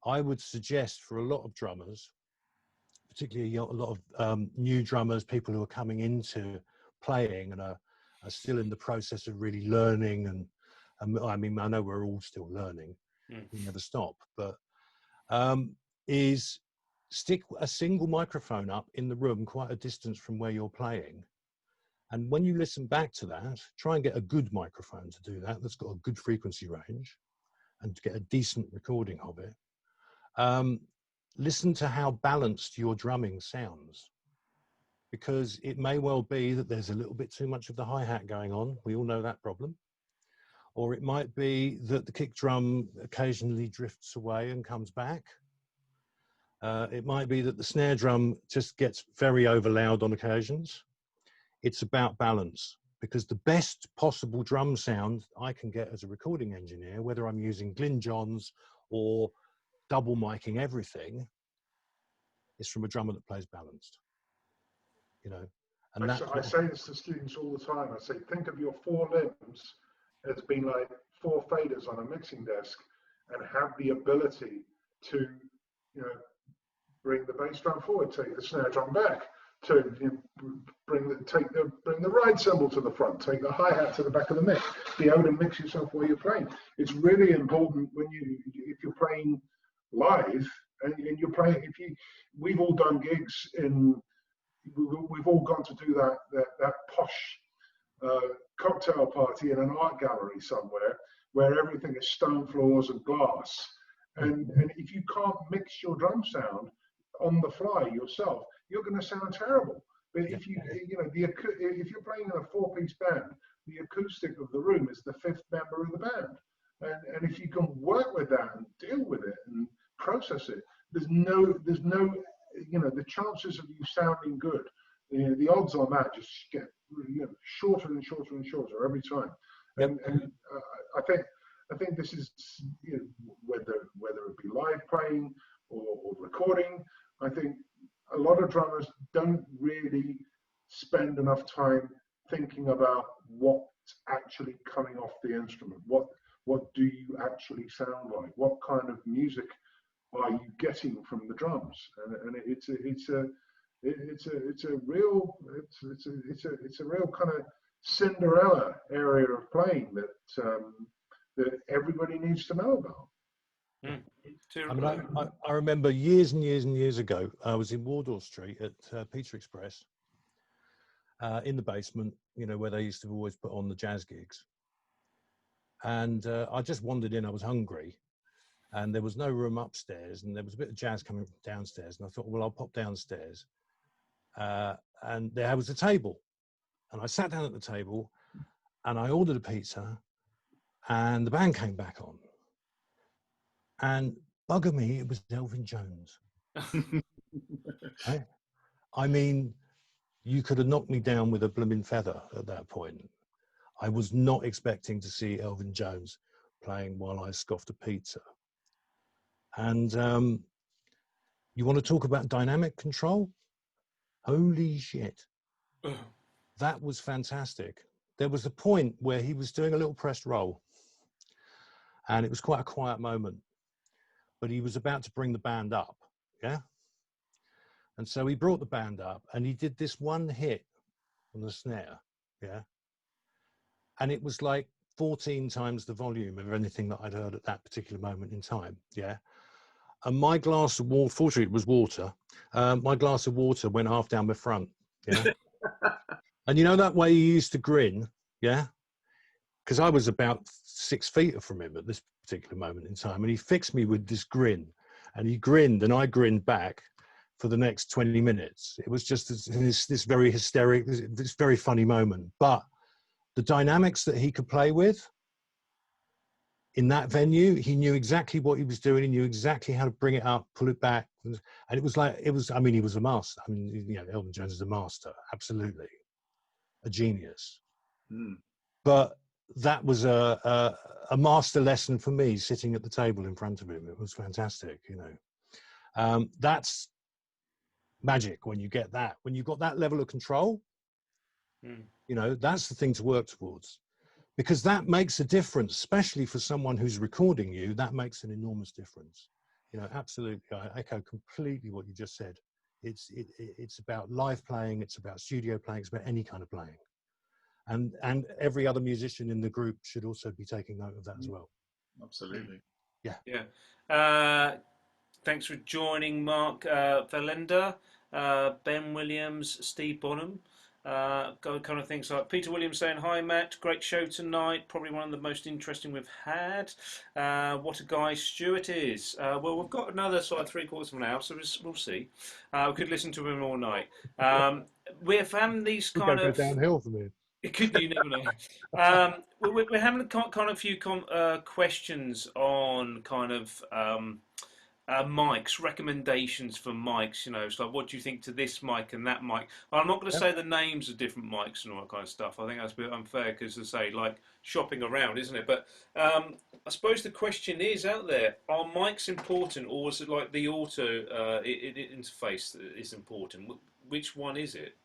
I would suggest for a lot of drummers, particularly a lot of new drummers, people who are coming into playing and are still in the process of really learning. And I mean, I know we're all still learning. We never stop, but is stick a single microphone up in the room quite a distance from where you're playing. And when you listen back to that, try and get a good microphone to do that, that's got a good frequency range, and to get a decent recording of it. Listen to how balanced your drumming sounds, because it may well be that there's a little bit too much of the hi-hat going on. We all know that problem. Or it might be that the kick drum occasionally drifts away and comes back. It might be that the snare drum just gets very over loud on occasions. It's about balance, because the best possible drum sound I can get as a recording engineer, whether I'm using Glyn Johns or double miking everything, is from a drummer that plays balanced, you know. And I say this to students all the time. I say, think of your four limbs as being like four faders on a mixing desk, and have the ability to, you know, bring the bass drum forward, take the snare drum back, to bring the ride cymbal to the front, take the hi-hat to the back of the mix, be able to mix yourself while you're playing. It's really important when if you're playing live and you're playing, we've all done gigs we've all gone to do that posh cocktail party in an art gallery somewhere where everything is stone floors and glass, and if you can't mix your drum sound on the fly yourself, you're going to sound terrible. But if if you're playing in a four-piece band, the acoustic of the room is the fifth member of the band, and if you can work with that and deal with it and process it, there's no the chances of you sounding good, the odds on that just get shorter and shorter and shorter every time. And I think this is, whether it be live playing or recording, I think a lot of drummers don't really spend enough time thinking about what's actually coming off the instrument. What do you actually sound like? What kind of music are you getting from the drums? And it's a real kind of Cinderella area of playing that everybody needs to know about. I mean, I remember years and years and years ago, I was in Wardour Street at Pizza Express, in the basement, where they used to always put on the jazz gigs. And I just wandered in, I was hungry, and there was no room upstairs, and there was a bit of jazz coming from downstairs. And I thought, well, I'll pop downstairs. And there was a table. And I sat down at the table, and I ordered a pizza, and the band came back on. And bugger me, it was Elvin Jones. Right? I mean, you could have knocked me down with a blooming feather at that point. I was not expecting to see Elvin Jones playing while I scoffed a pizza. And you want to talk about dynamic control? Holy shit. That was fantastic. There was a point where he was doing a little pressed roll, and it was quite a quiet moment, but he was about to bring the band up, yeah? And so he brought the band up, and he did this one hit on the snare, yeah? And it was like 14 times the volume of anything that I'd heard at that particular moment in time, yeah? And my glass of water, fortunately it was water, my glass of water went half down my front, yeah? And you know that way he used to grin, yeah? Because I was about 6 feet from him at this particular moment in time, and he fixed me with this grin, and he grinned, and I grinned back for the next 20 minutes. It was just this very hysteric, this very funny moment. But the dynamics that he could play with in that venue, he knew exactly what he was doing. He knew exactly how to bring it up, pull it back. And it was like, he was a master. I mean, Elvin Jones is a master, absolutely. A genius. But that was a master lesson for me, sitting at the table in front of him. It was fantastic, you know. That's magic when you get that. When you've got that level of control, you know, that's the thing to work towards, because that makes a difference, especially for someone who's recording you. That makes an enormous difference. You know, absolutely. I echo completely what you just said. It's about live playing. It's about studio playing. It's about any kind of playing. And every other musician in the group should also be taking note of that as well. Absolutely. Yeah. Yeah. Thanks for joining, Mark Valenda, Ben Williams, Steve Bonham. Got kind of things like Peter Williams saying, "Hi Matt, great show tonight. Probably one of the most interesting we've had. What a guy Stuart is." Well, we've got another sort of 3/4 of an hour, so we'll see. We could listen to him all night. We're having these kind Go of. downhill from here. It could, you never know. We're having a few questions on kind of mics, recommendations for mics. You know, it's like, what do you think to this mic and that mic? I'm not going to say the names of different mics and all that kind of stuff. I think that's a bit unfair because, as I say, like shopping around, isn't it? But I suppose the question is out there: are mics important, or is it like the auto interface that is important? Which one is it?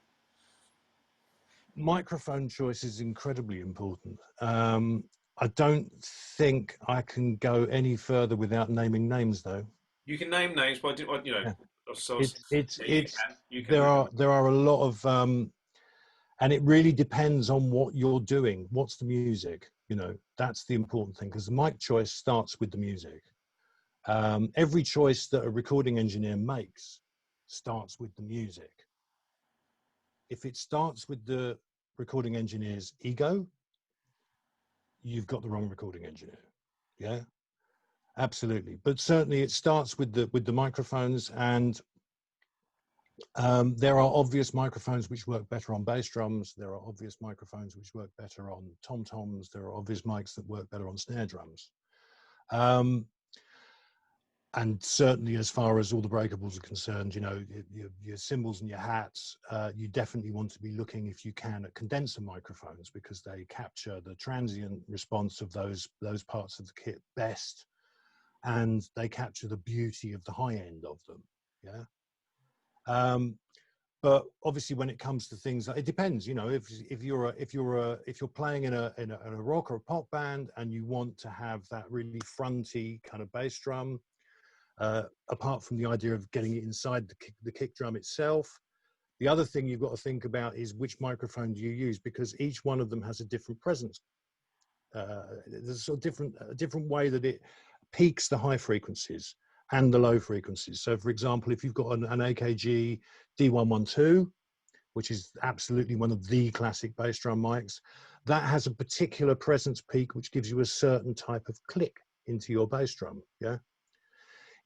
Microphone choice is incredibly important. I don't think I can go any further without naming names, though. You can name names, but you know, Yeah. so you can. There are a lot of and it really depends on what you're doing. What's the music? You know, that's the important thing, because the mic choice starts with the music. Every choice that a recording engineer makes starts with the music. If it starts with the recording engineer's ego, you've got the wrong recording engineer. Yeah, absolutely. But certainly it starts with the microphones, and there are obvious microphones which work better on bass drums. There are obvious microphones which work better on tom-toms. There are obvious mics that work better on snare drums. And certainly as far as all the breakables are concerned, you know, your cymbals and your hats, you definitely want to be looking, if you can, at condenser microphones, because they capture the transient response of those parts of the kit best, and they capture the beauty of the high end of them. Yeah. But obviously, when it comes to things, it depends. You know, if you're playing in a rock or a pop band and you want to have that really fronty kind of bass drum, apart from the idea of getting it inside the kick drum itself, the other thing you've got to think about is which microphone do you use, because each one of them has a different presence. There's a sort of different way that it peaks the high frequencies and the low frequencies. So, for example, if you've got an AKG D112, which is absolutely one of the classic bass drum mics, that has a particular presence peak which gives you a certain type of click into your bass drum. Yeah.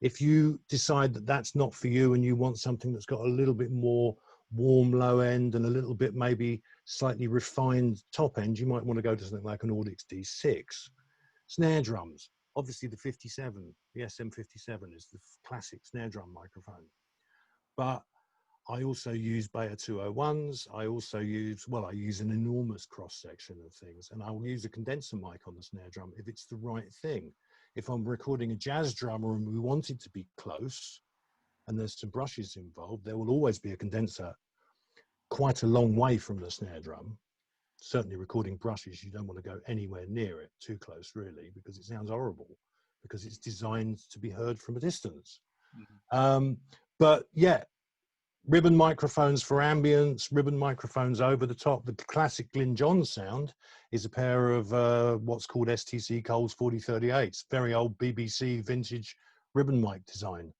If you decide that that's not for you and you want something that's got a little bit more warm low end and a little bit maybe slightly refined top end, you might want to go to something like an Audix D6. Snare drums, obviously the 57, the SM57 is the classic snare drum microphone. But I also use Beta 201s. I use an enormous cross section of things, and I will use a condenser mic on the snare drum if it's the right thing. If I'm recording a jazz drummer and we want it to be close and there's some brushes involved, there will always be a condenser quite a long way from the snare drum. Certainly recording brushes, you don't want to go anywhere near it, too close really, because it sounds horrible, because it's designed to be heard from a distance. But yeah, ribbon microphones for ambience, ribbon microphones over the top. The classic Glyn John sound is a pair of what's called STC Coles 4038s, very old BBC vintage ribbon mic design.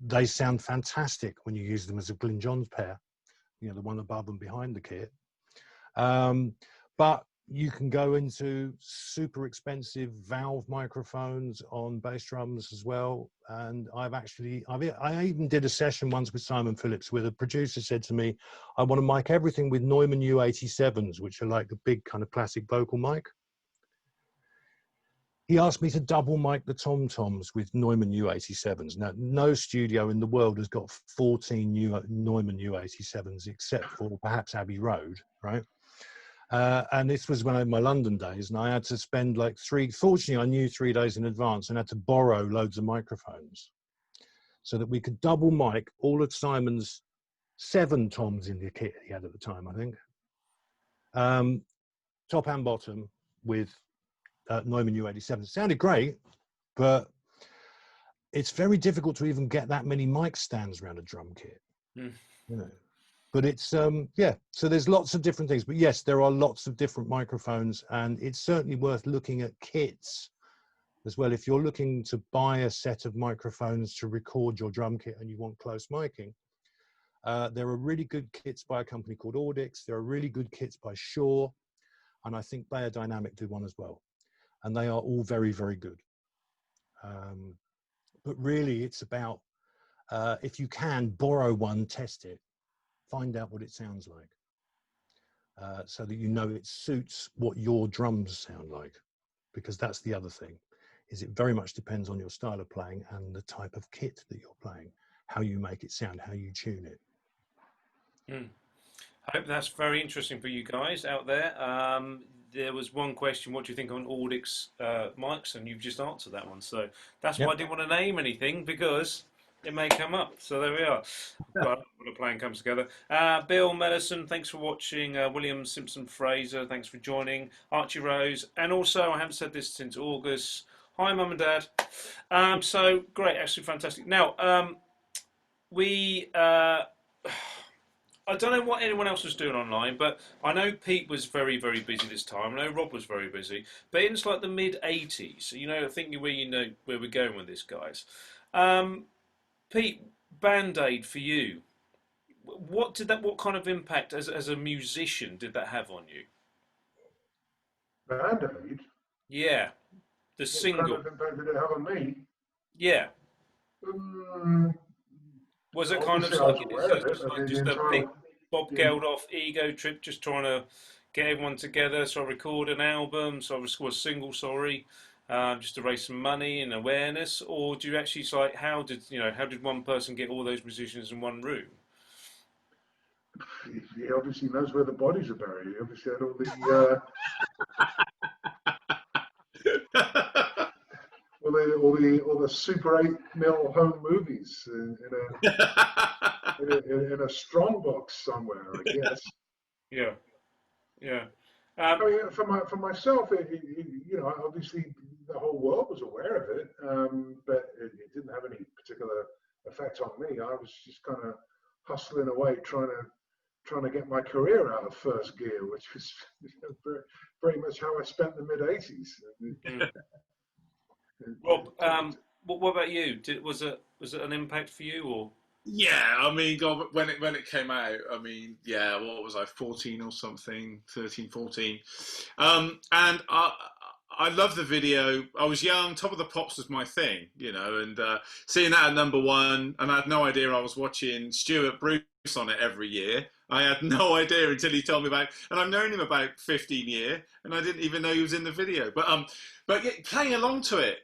They sound fantastic when you use them as a Glyn Johns pair, you know, the one above and behind the kit. But you can go into super expensive valve microphones on bass drums as well. And I even did a session once with Simon Phillips where the producer said to me, I want to mic everything with Neumann U87s, which are like a big kind of classic vocal mic. He asked me to double mic the tom-toms with Neumann U87s. Now, no studio in the world has got 14 Neumann U87s except for perhaps Abbey Road, right? And this was when I had my London days, and I had to spend like fortunately I knew 3 days in advance and had to borrow loads of microphones so that we could double mic all of Simon's 7 toms in the kit he had at the time, I think. Top and bottom with Neumann U87. It sounded great, but it's very difficult to even get that many mic stands around a drum kit, you know. But it's, yeah, so there's lots of different things. But yes, there are lots of different microphones, and it's certainly worth looking at kits as well. If you're looking to buy a set of microphones to record your drum kit and you want close miking, there are really good kits by a company called Audix. There are really good kits by Shure, and I think Bayer Dynamic do one as well. And they are all very, very good. But really, it's about, if you can, borrow one, test it, find out what it sounds like, so that you know it suits what your drums sound like, because that's the other thing, is it very much depends on your style of playing and the type of kit that you're playing, how you make it sound, how you tune it. I hope that's very interesting for you guys out there. There was one question, what do you think on Audix mics? And you've just answered that one. So that's why I didn't want to name anything, because it may come up. So there we are. But when a plan comes together. Bill Mellison, thanks for watching. William Simpson Fraser, thanks for joining. Archie Rose. And also, I haven't said this since August. Hi, Mum and Dad. So great, actually fantastic. Now, I don't know what anyone else was doing online, but I know Pete was very, very busy this time. I know Rob was very busy. But in like the mid-'80s, you know, I think you know where we're going with this, guys. Pete, Band-Aid for you. What kind of impact as a musician did that have on you? Band-Aid? Yeah, the single. What kind of impact did it have on me? Yeah. Was it kind of like just a big Bob Geldof ego trip, just trying to get everyone together, so I record an album, so I record a single, just to raise some money and awareness? Or do you actually like, how did one person get all those musicians in one room? He obviously knows where the bodies are buried. He obviously had all the all the Super 8mm home movies in a strong box somewhere, I guess. Yeah. I mean, for myself, you know, obviously the whole world was aware of it, but it didn't have any particular effect on me. I was just kind of hustling away, trying to get my career out of first gear, which was very, very much how I spent the mid-'80s. Rob, what about you? Was it an impact for you, or? Yeah, I mean, God, when it came out, I mean, yeah, what was I, 14 or something, 13, 14. And I love the video. I was young, Top of the Pops was my thing, you know, and seeing that at #1, and I had no idea I was watching Stuart Bruce on it every year. I had no idea until he told me about it. And I've known him about 15 years, and I didn't even know he was in the video. But yeah, playing along to that,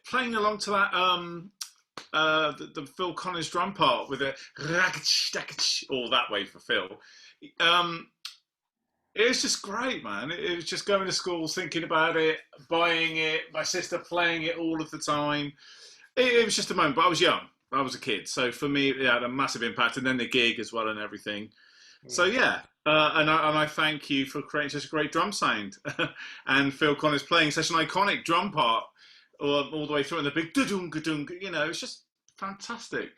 the Phil Collins drum part with it all that way for Phil. It was just great, man. It was just going to school, thinking about it, buying it, my sister playing it all of the time. It was just a moment, but I was young. I was a kid. So for me, it had a massive impact. And then the gig as well and everything. So yeah, and I thank you for creating such a great drum sound. And Phil Collins playing such an iconic drum part all the way through, and the big da-dung-ga-dung, you know, it's just fantastic.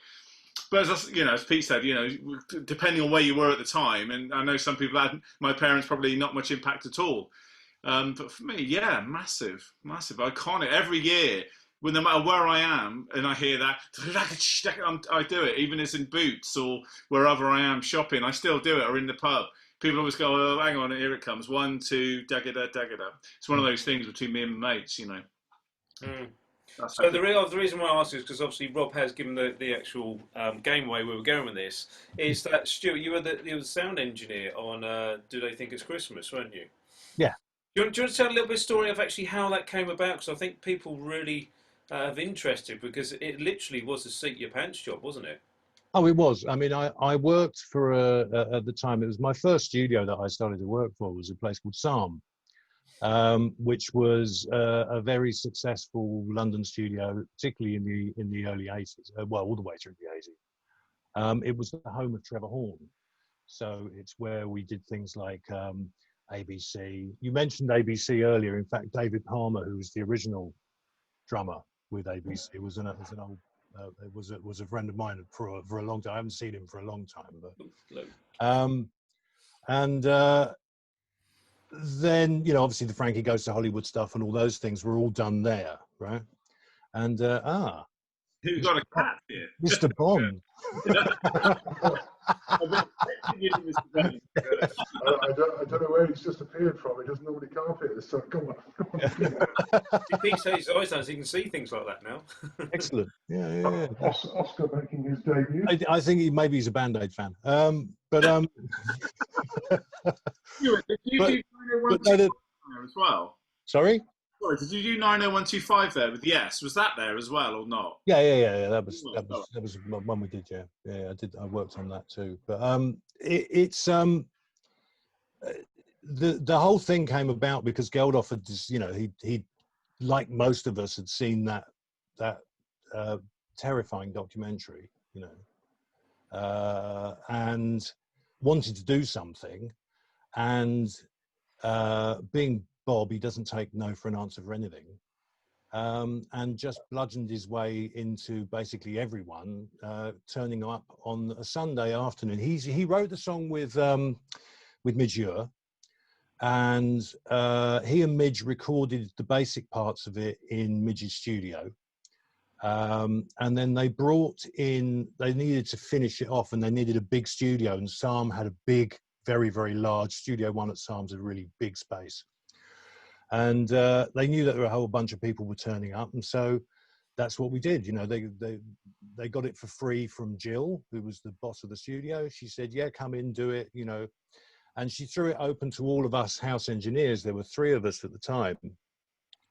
But as Pete said, you know, depending on where you were at the time, and I know some people had, my parents probably not much impact at all. But for me, yeah, massive, iconic. Every year, no matter where I am, and I hear that, I do it. Even as in Boots or wherever I am shopping, I still do it. Or in the pub, people always go, "Oh, hang on, here it comes. 1, 2, dagada, dagada." It's one of those things between me and my mates, you know. So the reason why I ask is because obviously Rob has given the actual game away where we're going with this. Is that Stuart, you were the sound engineer on Do They Think It's Christmas, weren't you? Yeah. Do you want to tell a little bit of story of actually how that came about? Because I think people really have interested, because it literally was a seat your pants job, wasn't it? Oh, it was. I mean, I worked for at the time. It was my first studio that I started to work for. Was a place called Psalm, which was a very successful London studio, particularly in the early '80s. Well, all the way through the '80s. It was the home of Trevor Horn, so it's where we did things like ABC. You mentioned ABC earlier. In fact, David Palmer, who was the original drummer with ABC, was was an old was a friend of mine for a long time. I haven't seen him for a long time, but and then obviously the Frankie Goes to Hollywood stuff and all those things were all done there, right? And Who got a cat here? Mr. Bond. I don't know where he's just appeared from. He doesn't normally carpet this, so come on. He peeks out his eyes now, so he can see things like that now. Excellent. Yeah. Oscar making his debut. I think maybe he's a Band-Aid fan. But Did you do 90125 there as well? Sorry? Sorry, did you do 90125 there with Yes? Was that there as well or not? Yeah. That was one we did. Yeah. I worked on that too. But it's the whole thing came about because Geldof had just, he like most of us had seen that terrifying documentary, and wanted to do something, and being Bob, he doesn't take no for an answer for anything, and just bludgeoned his way into basically everyone turning up on a Sunday afternoon. He wrote the song with Midge Ure, and he and Midge recorded the basic parts of it in Midge's studio. And then they needed to finish it off, and they needed a big studio, and Psalm had a big, very, very large Studio One at Psalm's, a really big space. And they knew that there were a whole bunch of people were turning up, and so that's what we did. They got it for free from Jill, who was the boss of the studio. She said, yeah, come in, do it, and she threw it open to all of us house engineers. There were 3 of us at the time,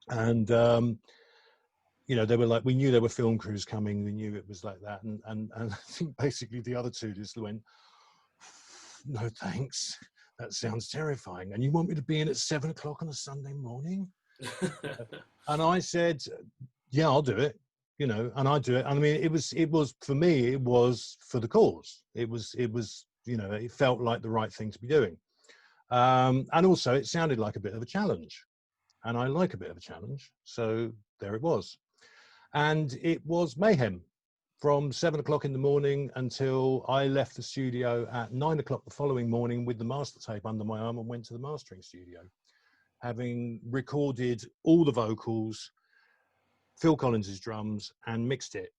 and they were like, we knew there were film crews coming, we knew it was like that, and I think basically the other 2 just went, no thanks, that sounds terrifying, and you want me to be in at 7 o'clock on a Sunday morning? And I said, yeah, I'll do it, and I do it. I mean, it was for me, it was for the cause. It was it felt like the right thing to be doing, and also it sounded like a bit of a challenge, and I like a bit of a challenge, so there it was. And it was mayhem from 7 o'clock in the morning until I left the studio at 9 o'clock the following morning with the master tape under my arm and went to the mastering studio, having recorded all the vocals, Phil Collins's drums, and mixed it.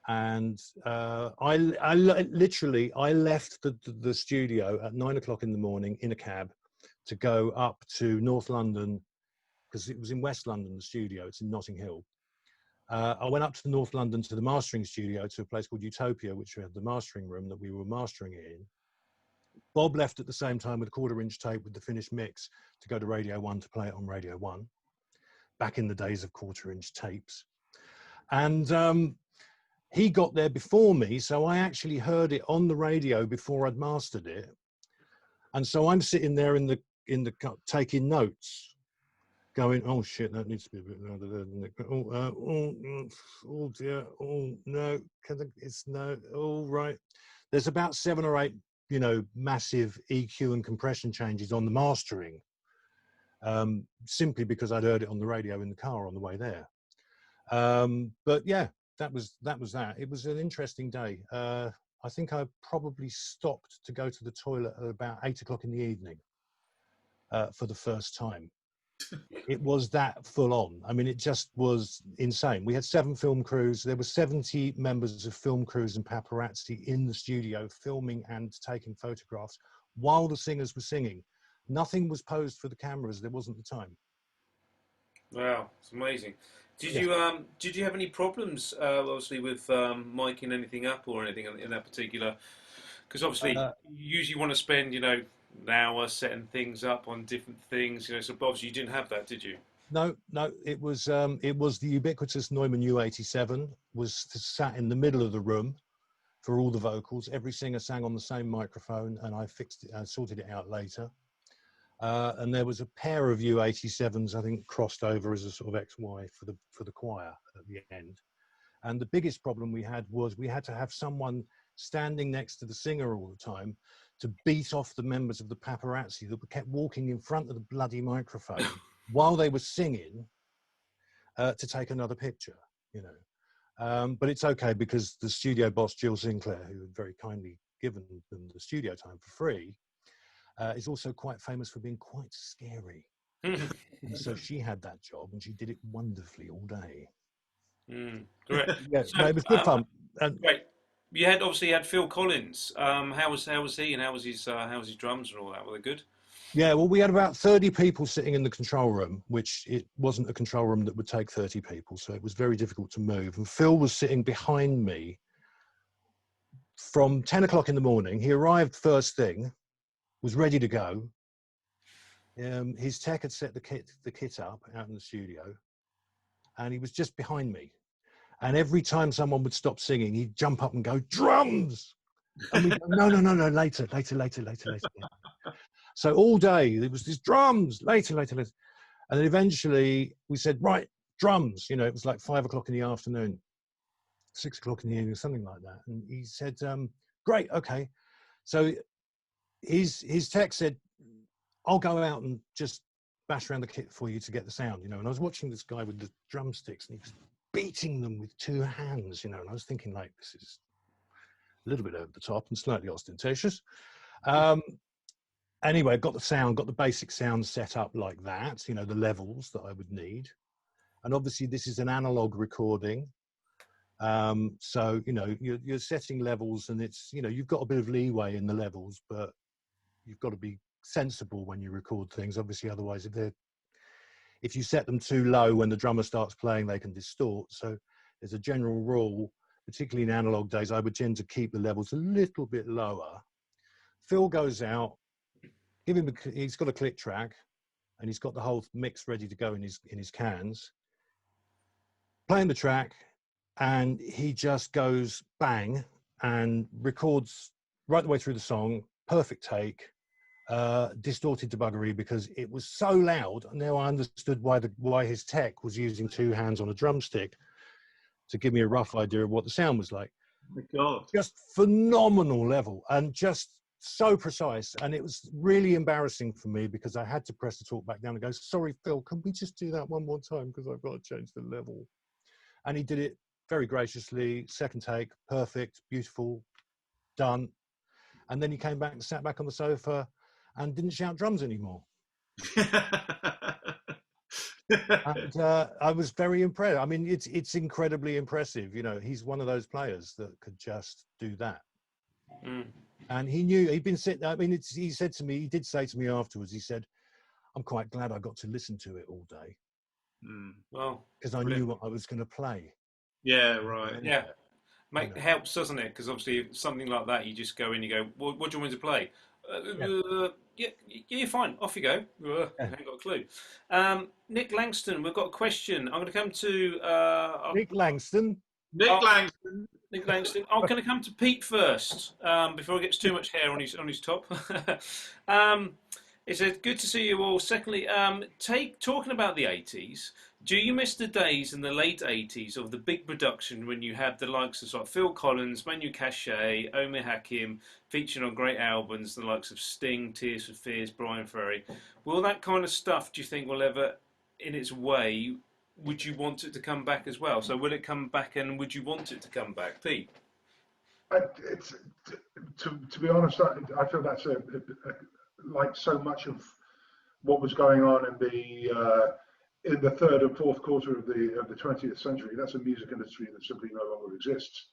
And I left the studio at 9 o'clock in the morning in a cab to go up to North London, because it was in West London, the studio, it's in Notting Hill. I went up to North London to the mastering studio, to a place called Utopia, which we had the mastering room that we were mastering in. Bob left at the same time with a 1/4-inch tape with the finished mix to go to Radio 1 to play it on Radio 1, back in the days of 1/4-inch tapes. And he got there before me, so I actually heard it on the radio before I'd mastered it. And so I'm sitting there in the taking notes, going, oh shit, that needs to be a bit louder. Oh dear, oh no, it's no, oh right. There's about 7 or 8, massive EQ and compression changes on the mastering, simply because I'd heard it on the radio in the car on the way there. But yeah, that was that. It was an interesting day. I think I probably stopped to go to the toilet at about 8 o'clock in the evening for the first time. It was that full on. I mean, it just was insane. We had 7 film crews. There were 70 members of film crews and paparazzi in the studio filming and taking photographs while the singers were singing. Nothing was posed for the cameras. There wasn't the time. Wow, it's amazing. Did you have any problems, obviously, with miking anything up or anything in that particular? Because obviously, you usually want to spend, an hour setting things up on different things. So obviously you didn't have that, did you? No. It was the ubiquitous Neumann U87 was sat in the middle of the room, for all the vocals. Every singer sang on the same microphone, and I fixed it, sorted it out later. And there was a pair of U87s, I think, crossed over as a sort of XY for the choir at the end. And the biggest problem we had was we had to have someone standing next to the singer all the time to beat off the members of the paparazzi that kept walking in front of the bloody microphone while they were singing to take another picture, you know. But it's okay, because the studio boss, Jill Sinclair, who had very kindly given them the studio time for free, is also quite famous for being quite scary. So she had that job, and she did it wonderfully all day. Great. Yeah, So, no, it was good fun. great. You had obviously had Phil Collins. How was he, and how was his drums and all that? Were they good? Yeah, well, we had about 30 people sitting in the control room, which it wasn't a control room that would take 30 people, so it was very difficult to move. And Phil was sitting behind me from 10 o'clock in the morning. He arrived first thing, was ready to go. His tech had set the kit up out in the studio, and he was just behind me. And every time someone would stop singing, he'd jump up and go, "Drums!" And we go, no, later. So all day there was this drums, later. And then eventually we said, right, drums. You know, it was like 5 o'clock in the afternoon, 6 o'clock in the evening, something like that. And he said, great, okay. So his tech said, I'll go out and just bash around the kit for you to get the sound, you know. And I was watching this guy with the drumsticks, and he was beating them with 2 hands, you know. And I was thinking, like, this is a little bit over the top and slightly ostentatious. Anyway, got the basic sound set up like that, you know, the levels that I would need. And obviously this is an analog recording. So, you know, you're setting levels, and it's, you know, you've got a bit of leeway in the levels, but you've got to be sensible when you record things. Obviously, otherwise, if you set them too low when the drummer starts playing, they can distort. So there's a general rule, particularly in analog days, I would tend to keep the levels a little bit lower. Phil goes out, he's got a click track, and he's got the whole mix ready to go in his cans, playing the track, and he just goes bang and records right the way through the song, perfect take, distorted to buggery, because it was so loud. Now I understood why his tech was using 2 hands on a drumstick to give me a rough idea of what the sound was like. Oh my God. Just phenomenal level, and just so precise. And it was really embarrassing for me, because I had to press the talk back down and go, sorry, Phil, can we just do that one more time, because I've got to change the level. And he did it very graciously, second take, perfect, beautiful, done. And then he came back and sat back on the sofa and didn't shout drums anymore. And I was very impressed. I mean, it's incredibly impressive. You know, he's one of those players that could just do that. And he knew, he'd been sitting, I mean, he said to me, he did say to me afterwards, he said, I'm quite glad I got to listen to it all day. Well, because I knew what I was going to play. Yeah, right. Yeah. It helps, doesn't it? Because obviously something like that, you just go in, you go, well, what do you want me to play? Yeah, fine, off you go. I haven't got a clue. Nick Langston, we've got a question. I'm going to come to Nick Langston. Nick Langston. Nick Langston. I'm going to come to Pete first before he gets too much hair on his top. It said, good to see you all. Secondly, talking about the 80s, do you miss the days in the late 80s of the big production when you had the likes of sort of Phil Collins, Manu Katché, Omar Hakim featuring on great albums, the likes of Sting, Tears for Fears, Brian Ferry? Will that kind of stuff, do you think, will ever, in its way, would you want it to come back as well? So will it come back, and would you want it to come back? Pete? To be honest, I feel that's like so much of what was going on in the third and fourth quarter of the 20th century. That's a music industry that simply no longer exists.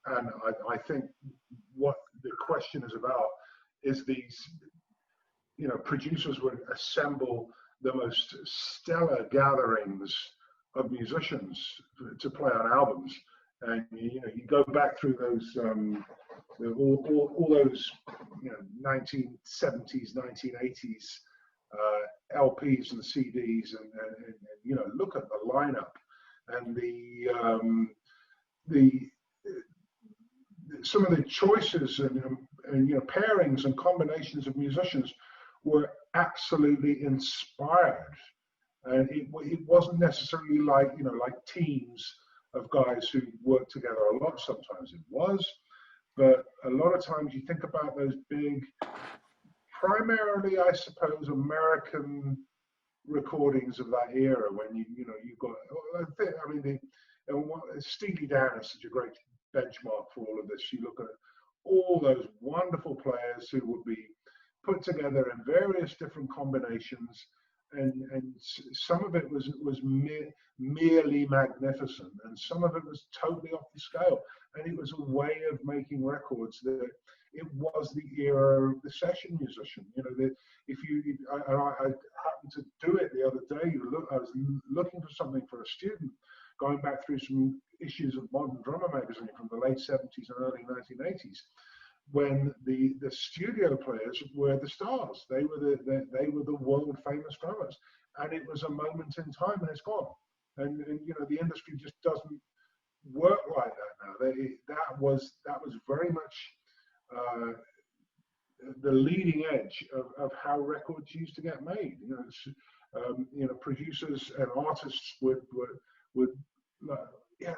And I think what the question is about is these, you know, producers would assemble the most stellar gatherings of musicians to play on albums, and you know, you go back through those all those, you know, 1970s, 1980s LPs and CDs, and you know, look at the lineup and the some of the choices and pairings and combinations of musicians were absolutely inspired, and it wasn't necessarily like teams of guys who worked together a lot. Sometimes it was, but a lot of times you think about those big, primarily I suppose American recordings of that era when you've got, I mean, Steely Dan is such a great benchmark for all of this. You look at all those wonderful players who would be put together in various different combinations, and some of it was merely magnificent, and some of it was totally off the scale, and it was a way of making records that it was the era of the session musician. I happened to do it the other day. I was looking for something for a student, going back through some issues of Modern Drummer magazine from the late 70s and early 1980s, when the studio players were the stars. They were the world famous drummers, and it was a moment in time, and it's gone. And the industry just doesn't work like that now. That was very much the leading edge of how records used to get made. Producers and artists would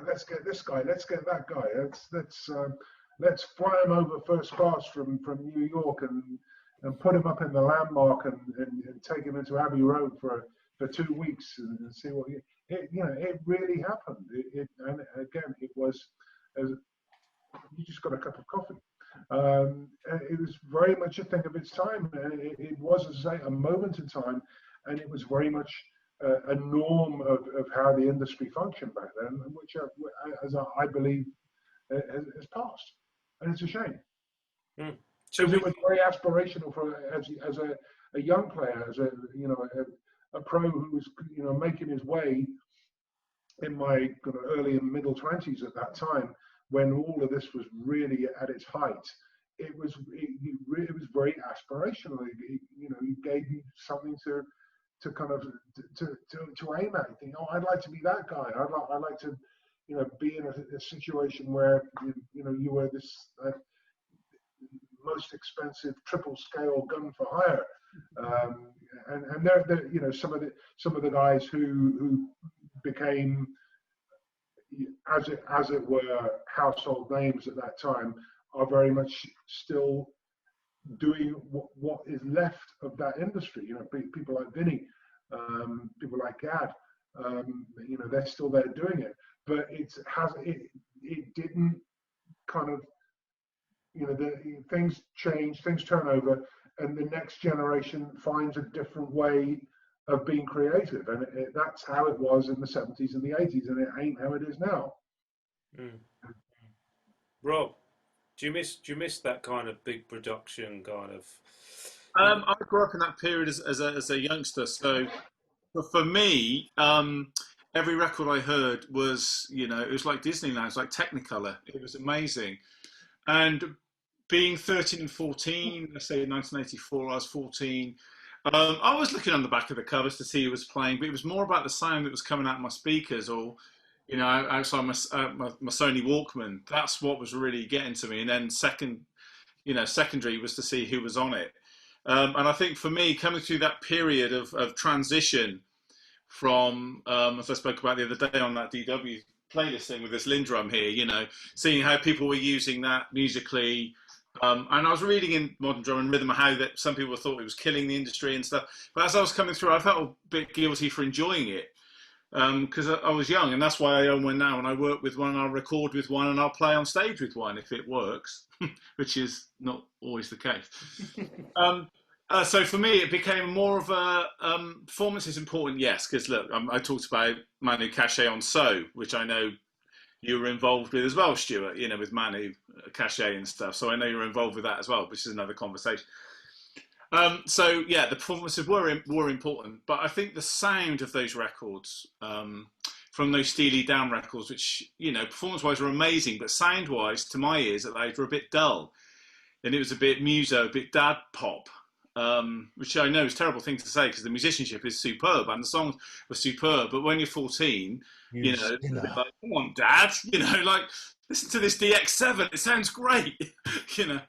let's get this guy, let's get that guy, let's fly him over first class from New York and put him up in the Landmark and take him into Abbey Road for 2 weeks and see what it really happened. And again, it was you just got a cup of coffee. It was very much a thing of its time, and it was, as I say, a moment in time, and it was very much a norm of how the industry functioned back then, which, as I believe, has passed, and it's a shame. Mm. So it was very aspirational for as a young player, as a pro who was making his way in my kind of early and middle 20s at that time, when all of this was really at its height. It was very aspirational. It gave you something to kind of to aim at. You think, oh, I'd like to be that guy. I'd like to be in a situation where you were this most expensive triple scale gun for hire, and there some of the guys who became, as it were, household names at that time, are very much still doing what is left of that industry. People like Vinny, people like Gad, they're still there doing it. But it didn't kind of, things change, things turn over, and the next generation finds a different way of being creative, and that's how it was in the 70s and the 80s, and it ain't how it is now. Mm. Rob, do you miss that kind of big production kind of? I grew up in that period as a youngster, so for me, every record I heard was, it was like Disneyland, it was like Technicolor. It was amazing. And being 13 and 14, let's say in 1984, I was 14. I was looking on the back of the covers to see who was playing, but it was more about the sound that was coming out of my speakers, or outside my Sony Walkman. That's what was really getting to me. And then secondary was to see who was on it. And I think for me, coming through that period of transition from, as I spoke about the other day on that DW playlist thing with this Lindrum here, seeing how people were using that musically. And I was reading in Modern Drum and Rhythm how that some people thought it was killing the industry and stuff. But as I was coming through, I felt a bit guilty for enjoying it, because I was young, and that's why I own one now. And I work with one, I'll record with one, and I'll play on stage with one if it works, which is not always the case. So for me, it became more of a performance is important, yes, because look, I talked about Manu Katché on So, which I know you were involved with as well, Stuart, with Manu Katché and stuff. So I know you're involved with that as well, which is another conversation. So yeah, the performances were important, but I think the sound of those records, from those Steely Dan records, which, performance-wise were amazing, but sound-wise, to my ears, they were a bit dull. And it was a bit muso, a bit dad pop. which I know is a terrible thing to say because the musicianship is superb and the songs were superb. But when you're 14, You they're sinner. like, come on, Dad, like listen to this DX7, it sounds great, you know.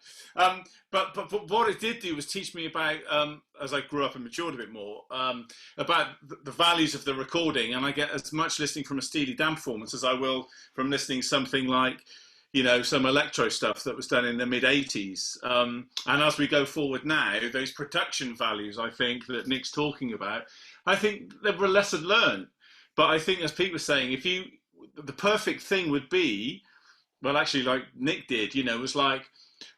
But what it did do was teach me about, as I grew up and matured a bit more, about the values of the recording. And I get as much listening from a Steely Dan performance as I will from listening something like, some electro stuff that was done in the mid 80s. And as we go forward now, those production values, I think, that Nick's talking about, I think they were a lesson learned. But I think, as Pete was saying, the perfect thing would be, well, actually, like Nick did, was like,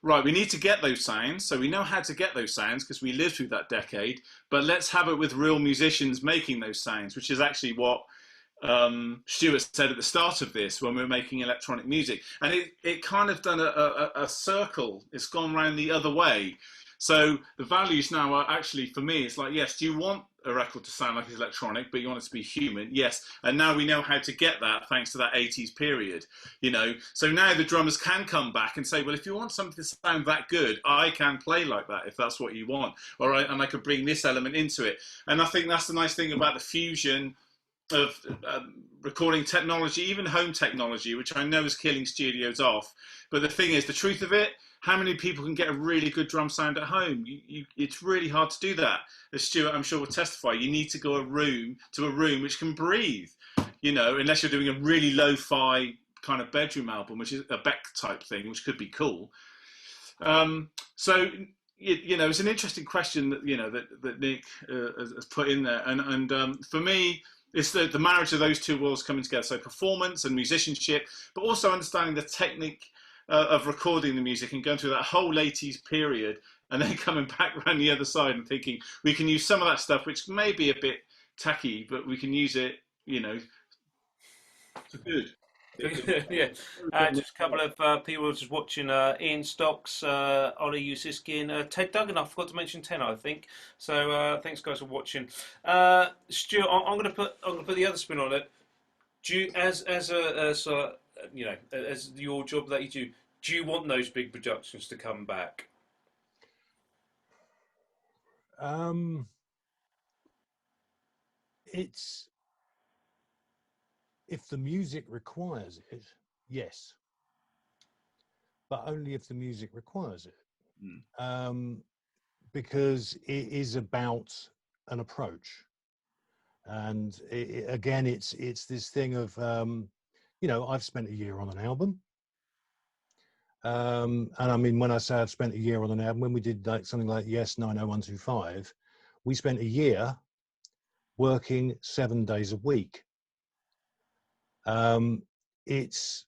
right, we need to get those sounds. So we know how to get those sounds because we lived through that decade, but let's have it with real musicians making those sounds, which is actually what Stuart said at the start of this when we were making electronic music. And it kind of done a circle. It's gone around the other way. So the values now are actually, for me, it's like, yes, do you want a record to sound like it's electronic, but you want it to be human? Yes. And now we know how to get that thanks to that 80s period, So now the drummers can come back and say, well, if you want something to sound that good, I can play like that if that's what you want. All right. And I could bring this element into it. And I think that's the nice thing about the fusion of recording technology, even home technology, which I know is killing studios off. But the thing is, the truth of it, how many people can get a really good drum sound at home? It's really hard to do that. As Stuart, I'm sure, will testify, you need to go to a room which can breathe, unless you're doing a really lo-fi kind of bedroom album, which is a Beck type thing, which could be cool. So it's an interesting question that Nick has put in there. And for me, it's the marriage of those two worlds coming together. So performance and musicianship, but also understanding the technique of recording the music and going through that whole 80s period and then coming back around the other side and thinking we can use some of that stuff, which may be a bit tacky, but we can use it, for good. Yeah, just a couple of people just watching. Ian Stocks, Ollie Usiskin, Ted Duggan. I forgot to mention Ted, I think. So thanks, guys, for watching. Stuart, I'm going to put the other spin on it. Do you, as your job that you do you want those big productions to come back? It's, if the music requires it, yes, but only if the music requires it. Because it is about an approach, and again, it's this thing of I've spent a year on an album, and I mean, when I say I've spent a year on an album, when we did something like Yes 90125, we spent a year working 7 days a week. It's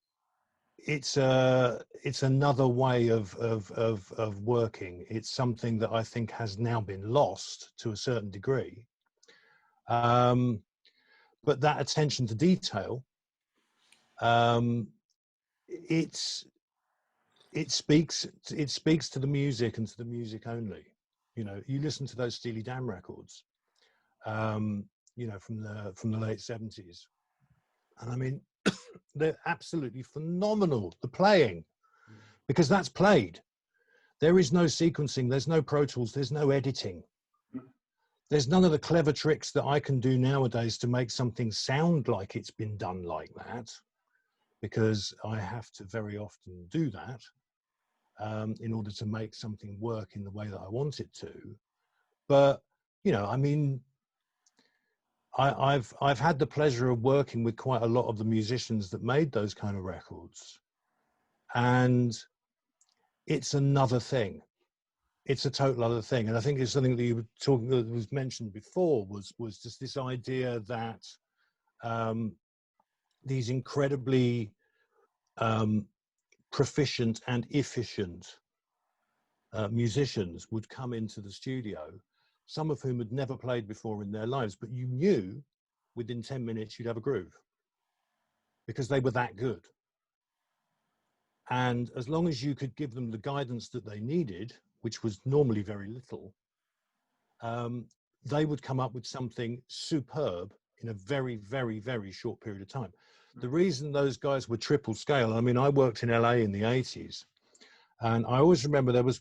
another way of working. It's something that I think has now been lost to a certain degree. But that attention to detail, it speaks to the music and to the music only. You listen to those Steely Dan records, from the late 70s, and I mean, they're absolutely phenomenal, the playing, because that's played. There is no sequencing, there's no Pro Tools, there's no editing. There's none of the clever tricks that I can do nowadays to make something sound like it's been done like that, because I have to very often do that in order to make something work in the way that I want it to. But, I mean, I've had the pleasure of working with quite a lot of the musicians that made those kind of records, and it's another thing. It's a total other thing. And I think it's something that you were talking, that was mentioned before, was just this idea that these incredibly proficient and efficient musicians would come into the studio, some of whom had never played before in their lives, but you knew within 10 minutes you'd have a groove because they were that good. And as long as you could give them the guidance that they needed, which was normally very little, they would come up with something superb in a very, very, very short period of time. The reason those guys were triple scale, I mean, I worked in LA in the 80s, And I always remember there was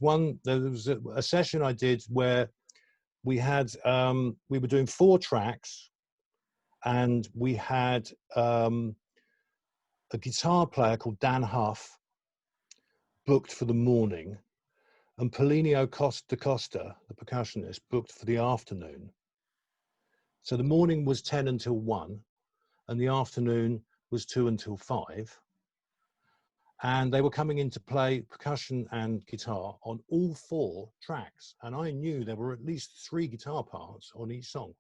a session I did where we had, we were doing 4 tracks, and we had a guitar player called Dan Huff booked for the morning, and Paulinho da Costa, the percussionist, booked for the afternoon. So the morning was 10 until 1, and the afternoon was 2 until 5. And they were coming in to play percussion and guitar on all 4 tracks. And I knew there were at least 3 guitar parts on each song.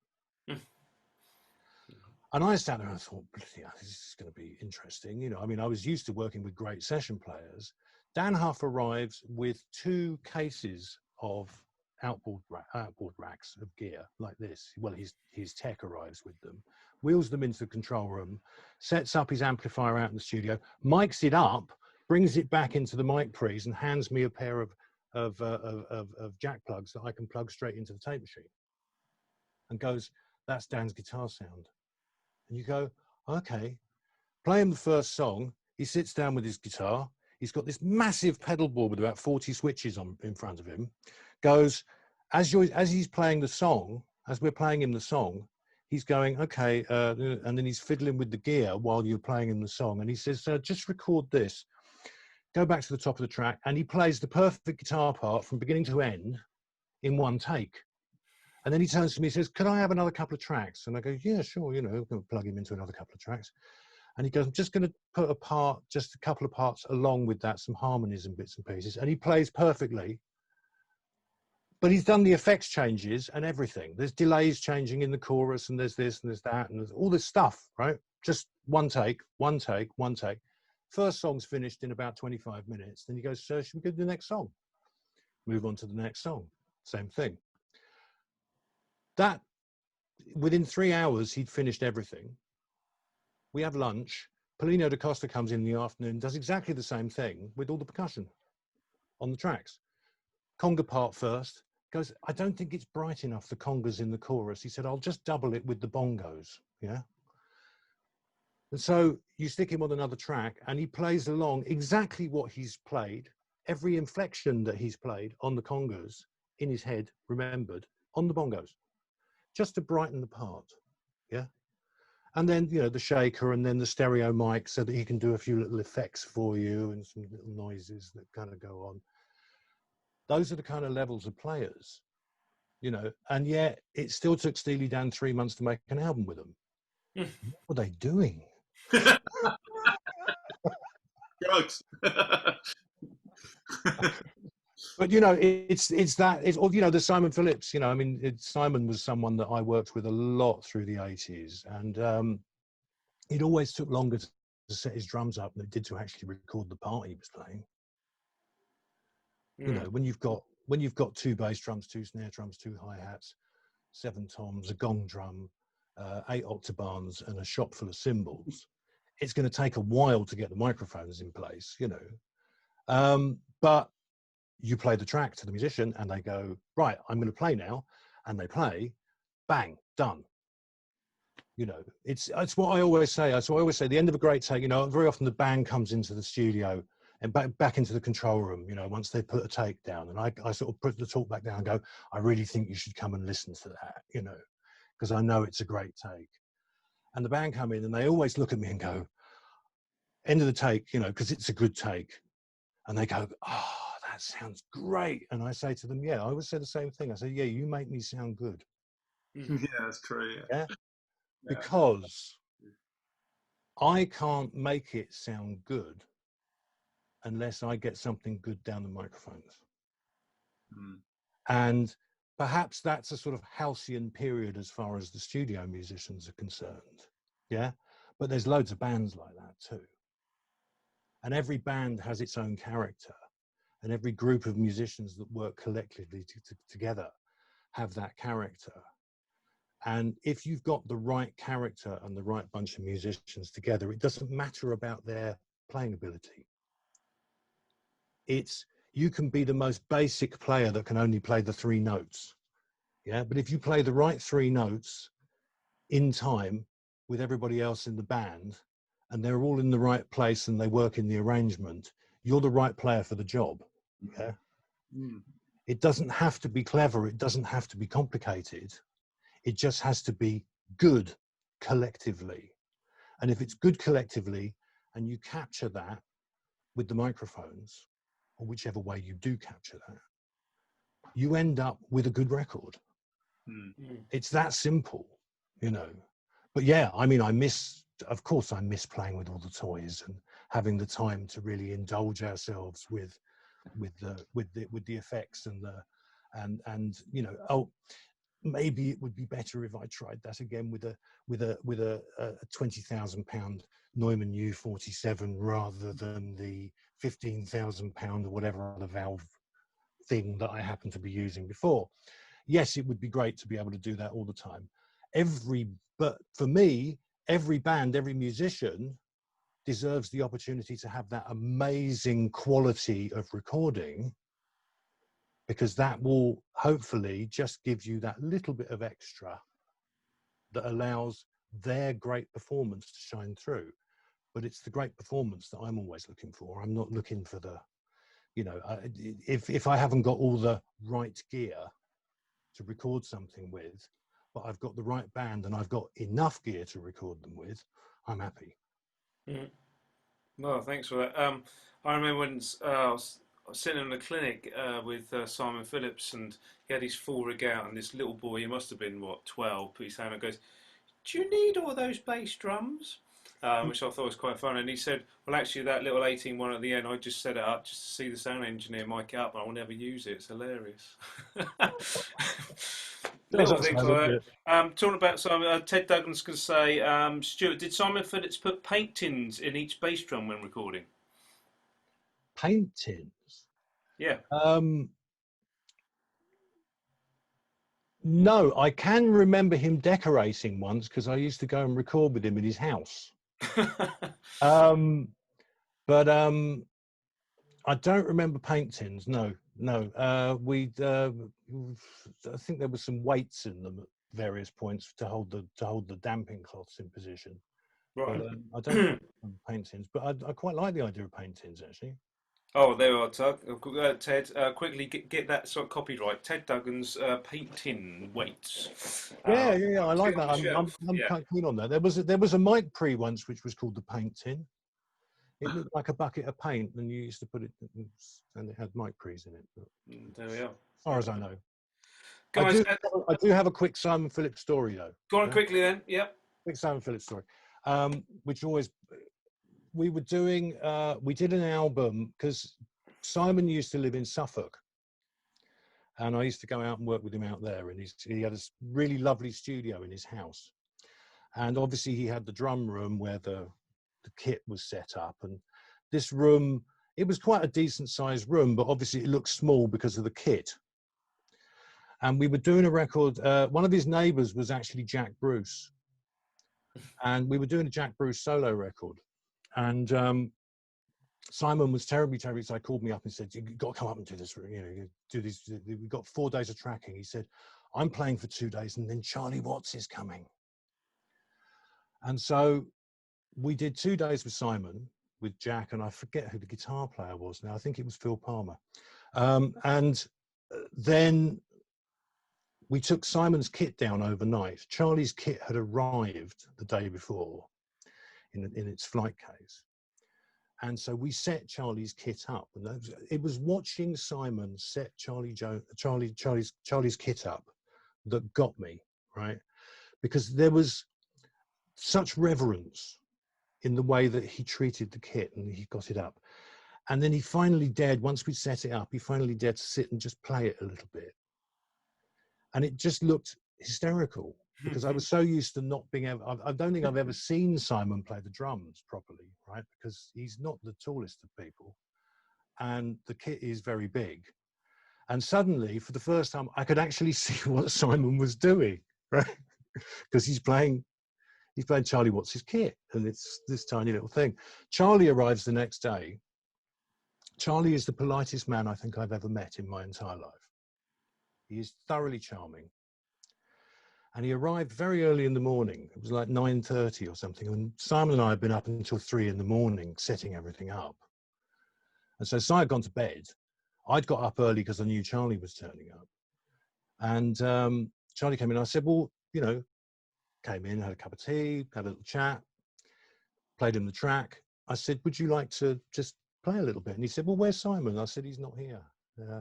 And I sat there and I thought, yeah, this is going to be interesting. You know, I mean, I was used to working with great session players. Dan Huff arrives with 2 cases of outboard racks of gear like this. Well, his tech arrives with them, wheels them into the control room, sets up his amplifier out in the studio, mics it up, brings it back into the mic pre's, and hands me a pair of jack plugs that I can plug straight into the tape machine, and goes, "That's Dan's guitar sound." And you go, okay. Play him the first song. He sits down with his guitar. He's got this massive pedal board with about 40 switches on in front of him. Goes, as he's playing the song, as we're playing him the song, he's going, okay, and then he's fiddling with the gear while you're playing him the song. And he says, just record this. Go back to the top of the track. And he plays the perfect guitar part from beginning to end in 1 take. And then he turns to me and says, "Can I have another couple of tracks?" And I go, "Yeah, sure, you know, I'm going to plug him into another couple of tracks." And he goes, "I'm just going to put just a couple of parts along with that, some harmonies and bits and pieces." And he plays perfectly. But he's done the effects changes and everything. There's delays changing in the chorus, and there's this and there's that, and there's all this stuff, right? Just 1 take, 1 take, 1 take. First song's finished in about 25 minutes. Then he goes, "So should we go to the next song?" Move on to the next song. Same thing. That, within 3 hours, he'd finished everything. We have lunch. Paulinho da Costa comes in the afternoon, does exactly the same thing with all the percussion on the tracks. Conga part first. Goes, "I don't think it's bright enough, the congas in the chorus." He said, "I'll just double it with the bongos." Yeah. And so you stick him on another track, and he plays along exactly what he's played, every inflection that he's played on the congas in his head, remembered on the bongos, just to brighten the part. Yeah. And then, you know, the shaker, and then the stereo mic, so that he can do a few little effects for you and some little noises that kind of go on. Those are the kind of levels of players, you know, and yet it still took Steely Dan 3 months to make an album with them. What were they doing? Drugs. But, you know, it's you know, the Simon Phillips, you know, I mean, Simon was someone that I worked with a lot through the 80s, and it always took longer to set his drums up than it did to actually record the part he was playing. You know, when you've got 2 bass drums, 2 snare drums, 2 hi-hats, 7 toms, a gong drum, 8 octobans, and a shop full of cymbals, it's going to take a while to get the microphones in place, you know. But you play the track to the musician, and they go, "Right, I'm going to play now," and they play, bang, done. You know, it's what I always say. That's what I always say. The end of a great take, you know, very often the band comes into the studio and back into the control room, you know, once they put a take down, and I sort of put the talk back down and go, "I really think you should come and listen to that," you know, because I know it's a great take. And the band come in, and they always look at me and go, "End of the take," you know, because it's a good take. And they go, "Oh, that sounds great." And I say to them, "Yeah," I always say the same thing. I say, "Yeah, you make me sound good." Yeah, that's true. Yeah. Because I can't make it sound good unless I get something good down the microphones. And perhaps that's a sort of halcyon period as far as the studio musicians are concerned. Yeah. But there's loads of bands like that too. And every band has its own character. And every group of musicians that work collectively together have that character. And if you've got the right character and the right bunch of musicians together, it doesn't matter about their playing ability. You can be the most basic player that can only play the 3 notes. Yeah. But if you play the right 3 notes in time with everybody else in the band, and they're all in the right place and they work in the arrangement, you're the right player for the job. Yeah. Mm. It doesn't have to be clever. It doesn't have to be complicated. It just has to be good collectively. And if it's good collectively and you capture that with the microphones, or whichever way you do capture that, you end up with a good record. Mm. It's that simple, you know. But yeah, I mean, of course I miss playing with all the toys and having the time to really indulge ourselves with the effects and you know, oh, maybe it would be better if I tried that again with a £20,000 Neumann U47 rather than the £15,000 or whatever other valve thing that I happened to be using before. Yes, it would be great to be able to do that all the time. But for me, every band, every musician deserves the opportunity to have that amazing quality of recording, because that will hopefully just give you that little bit of extra that allows their great performance to shine through. But it's the great performance that I'm always looking for. I'm not looking for the, you know, if I haven't got all the right gear to record something with, but I've got the right band and I've got enough gear to record them with, I'm happy. Mm. Well, thanks for that. I remember when I was sitting in the clinic with Simon Phillips, and he had his full rig out, and this little boy, he must have been, what, 12, put his hand and goes, "Do you need all those bass drums?" Which I thought was quite fun. And he said, "Well, actually, that little 18 one at the end, I just set it up just to see the sound engineer mic it up, and I will never use it. It's hilarious." Little things like that. Talking about Simon, Ted Duggan's going to say, Stuart, did Simon Phillips put paint tins in each bass drum when recording? Paint tins? Yeah. No, I can remember him decorating once because I used to go and record with him in his house. But I don't remember paint tins. No. I think there were some weights in them at various points to hold the damping cloths in position. Right. But I don't remember paint tins. But I quite like the idea of paint tins, actually. Oh, there we are, Tug. Ted, quickly get that sort of copied right. Ted Duggan's paint tin weights. Yeah. I like that. I'm Yeah. quite keen on that. There was a mic pre once which was called the paint tin. It looked like a bucket of paint, and you used to put it, and it had mic pre's in it. But There we are. as far as I know, Guys, I do have a quick Simon Phillips story though. go on quickly then. Yeah. Quick Simon Phillips story, which always we did an album because Simon used to live in Suffolk, and I used to go out and work with him out there, and he had a really lovely studio in his house, and obviously he had the drum room where the kit was set up, and this room, it was quite a decent sized room, but obviously it looked small because of the kit. And we were doing a record, one of his neighbors was actually Jack Bruce, and we were doing a Jack Bruce solo record, and Simon was terribly excited. Called me up and said, "You've got to come up and do this, you know, do these, we've got 4 days of tracking." He said, "I'm playing for 2 days and then Charlie Watts is coming." And so we did 2 days with Simon, with Jack, and I forget who the guitar player was now. I think it was Phil Palmer. And then we took Simon's kit down overnight. Charlie's kit had arrived the day before in its flight case. And so we set Charlie's kit up. And it was watching Simon set Charlie's kit up that got me, right? Because there was such reverence in the way that he treated the kit and he got it up. And then he finally dared, once we'd set it up, he finally dared to sit and just play it a little bit. And it just looked hysterical because I was so used to not being able, I don't think I've ever seen Simon play the drums properly, right? Because he's not the tallest of people and the kit is very big. And suddenly, for the first time, I could actually see what Simon was doing, right? Because he's playing Charlie Watts' kit, and it's this tiny little thing. Charlie arrives the next day. Charlie is the politest man I think I've ever met in my entire life. He is thoroughly charming. And he arrived very early in the morning. It was like 9:30 or something. And Simon and I had been up until 3 in the morning setting everything up. And so Simon had gone to bed. I'd got up early because I knew Charlie was turning up. And Charlie came in. I said, well, you know, came in, had a cup of tea, had a little chat, played him the track. I said, would you like to just play a little bit? And he said, well, where's Simon? I said, he's not here.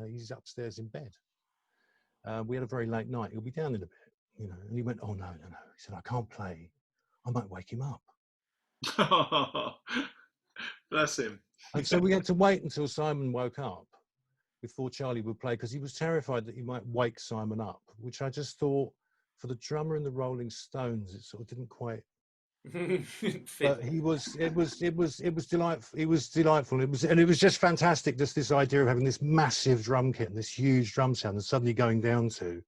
He's upstairs in bed. We had a very late night. He'll be down in a bit, you know. And he went, oh, no. He said, I can't play. I might wake him up. Bless him. And so we had to wait until Simon woke up before Charlie would play, because he was terrified that he might wake Simon up, which I just thought, for the drummer in the Rolling Stones, it sort of didn't quite. But it was delightful. It was delightful. It was just fantastic. Just this idea of having this massive drum kit and this huge drum sound, and suddenly going down to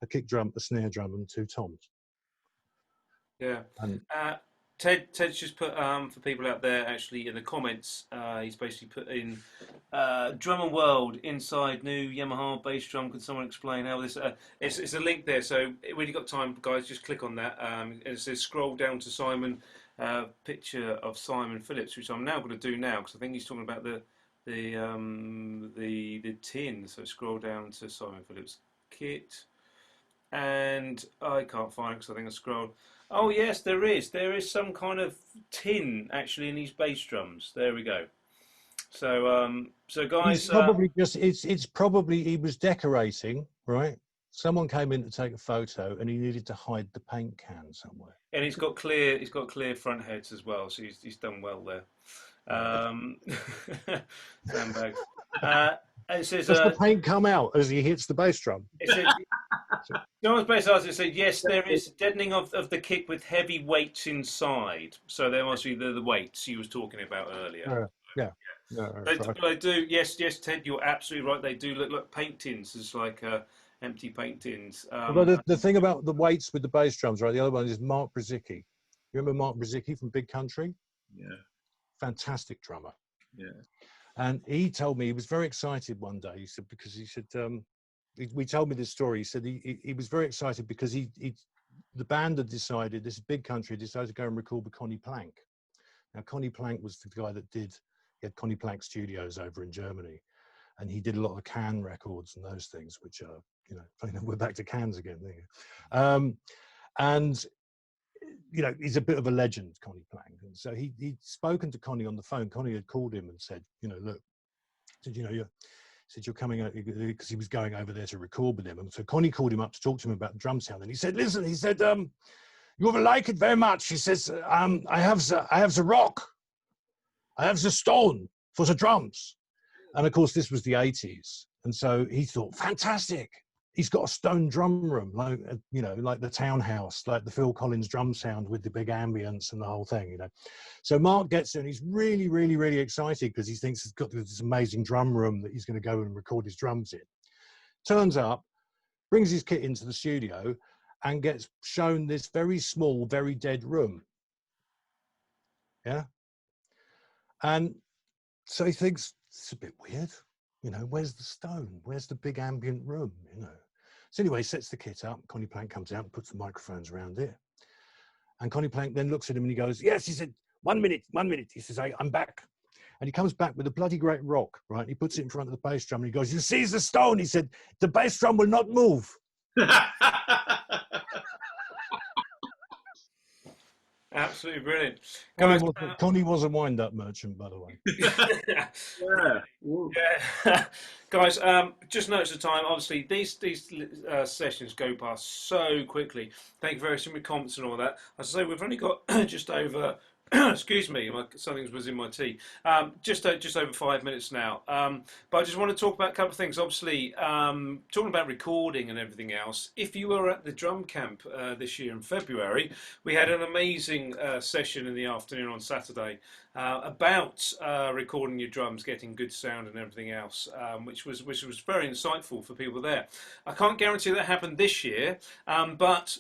a kick drum, a snare drum, and 2 toms. Yeah. And Ted's just put for people out there actually in the comments. He's basically put in Drum and World inside new Yamaha bass drum. Can someone explain how this? It's a link there. So when you've got time, guys, just click on that. It says scroll down to Simon, picture of Simon Phillips, which I'm now going to do now because I think he's talking about the tin. So scroll down to Simon Phillips kit, and I can't find it because I think I scrolled. Oh yes, there is. There is some kind of tin actually in these bass drums. There we go. So, guys, he's probably it's probably he was decorating, right? Someone came in to take a photo, and he needed to hide the paint can somewhere. And he's got clear front heads as well, so he's done well there. Sandbags. It says, does the paint come out as he hits the bass drum? It says, John's bass artist said, yes, there is deadening of the kick with heavy weights inside. So there must be the weights he was talking about earlier. Yeah. They do. Yes, Ted, you're absolutely right. They do look like paint tins. It's like empty paint tins. Although the thing about the weights with the bass drums, right? The other one is Mark Brzezicki. You remember Mark Brzezicki from Big Country? Yeah. Fantastic drummer. Yeah. And he told me he was very excited one day. He said, because he said, we told me this story. He said he was very excited because the band had decided, this Big Country decided to go and record with Connie Plank. Now, Connie Plank was the guy that he had Connie Plank Studios over in Germany. And he did a lot of Can records and those things, which are, you know, we're back to cans again. And, you know, he's a bit of a legend, Connie Plank. And so he'd spoken to Connie on the phone. Connie had called him and said, you know, look, said, you know, you're coming out, because he was going over there to record with him. And so Connie called him up to talk to him about the drum sound. And he said, listen, he said, you will like it very much. He says, I have the rock. I have the stone for the drums. And of course, this was the 80s. And so he thought, fantastic. He's got a stone drum room, like, you know, like the Townhouse, like the Phil Collins drum sound with the big ambience and the whole thing, you know. So Mark gets there and he's really, really, really excited because he thinks he's got this amazing drum room that he's going to go and record his drums in. Turns up, brings his kit into the studio and gets shown this very small, very dead room. Yeah. And so he thinks, it's a bit weird. You know, where's the stone? Where's the big ambient room, you know? So anyway, he sets the kit up. Connie Plank comes out and puts the microphones around it. And Connie Plank then looks at him and he goes, yes, he said, 1 minute. He says, I'm back. And he comes back with a bloody great rock, right? He puts it in front of the bass drum and he goes, you see the stone? He said, the bass drum will not move. Absolutely brilliant. Connie was a wind-up merchant, by the way. Yeah. Guys, just notice the time. Obviously, these sessions go past so quickly. Thank you very much for your comments and all that. As I say, we've only got just over excuse me, something was in my tea. Just over 5 minutes now. But I just want to talk about a couple of things. Obviously, talking about recording and everything else. If you were at the drum camp this year in February, we had an amazing session in the afternoon on Saturday about recording your drums, getting good sound and everything else, which was very insightful for people there. I can't guarantee that happened this year, but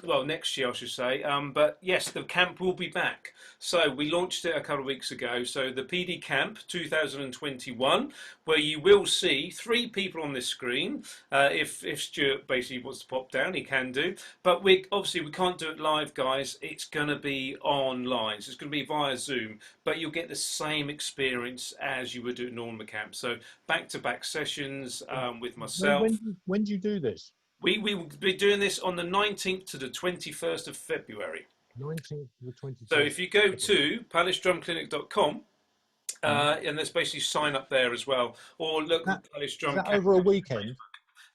well, next year I should say. But yes, the camp will be back. So we launched it a couple of weeks ago. So the PD Camp 2021, where you will see 3 people on this screen. If Stuart basically wants to pop down, he can do. But we obviously we can't do it live, guys. It's going to be online. So it's going to be via Zoom, but you'll get the same experience as you would do at normal camp. So back-to-back sessions with myself. When do you do this? We will be doing this on the 19th to the 21st of February. 19th to the 21st. So if you go to palacedrumclinic.com, and there's basically sign up there as well, or look at Palace Drum. Is that over a weekend?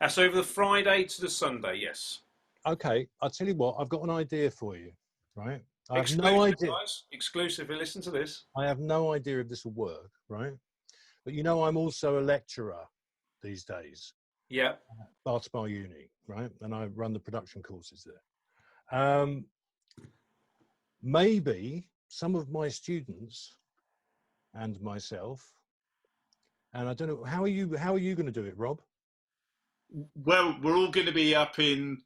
That's over the Friday to the Sunday, yes. Okay, I'll tell you what, I've got an idea for you, right? I have Exclusive, no idea. guys. Exclusively, listen to this. I have no idea if this will work, right? But you know, I'm also a lecturer these days. Yeah. At Bath Spa Uni, right? And I run the production courses there. Maybe some of my students and myself, and I don't know, how are you going to do it, Rob? Well, we're all going to be up in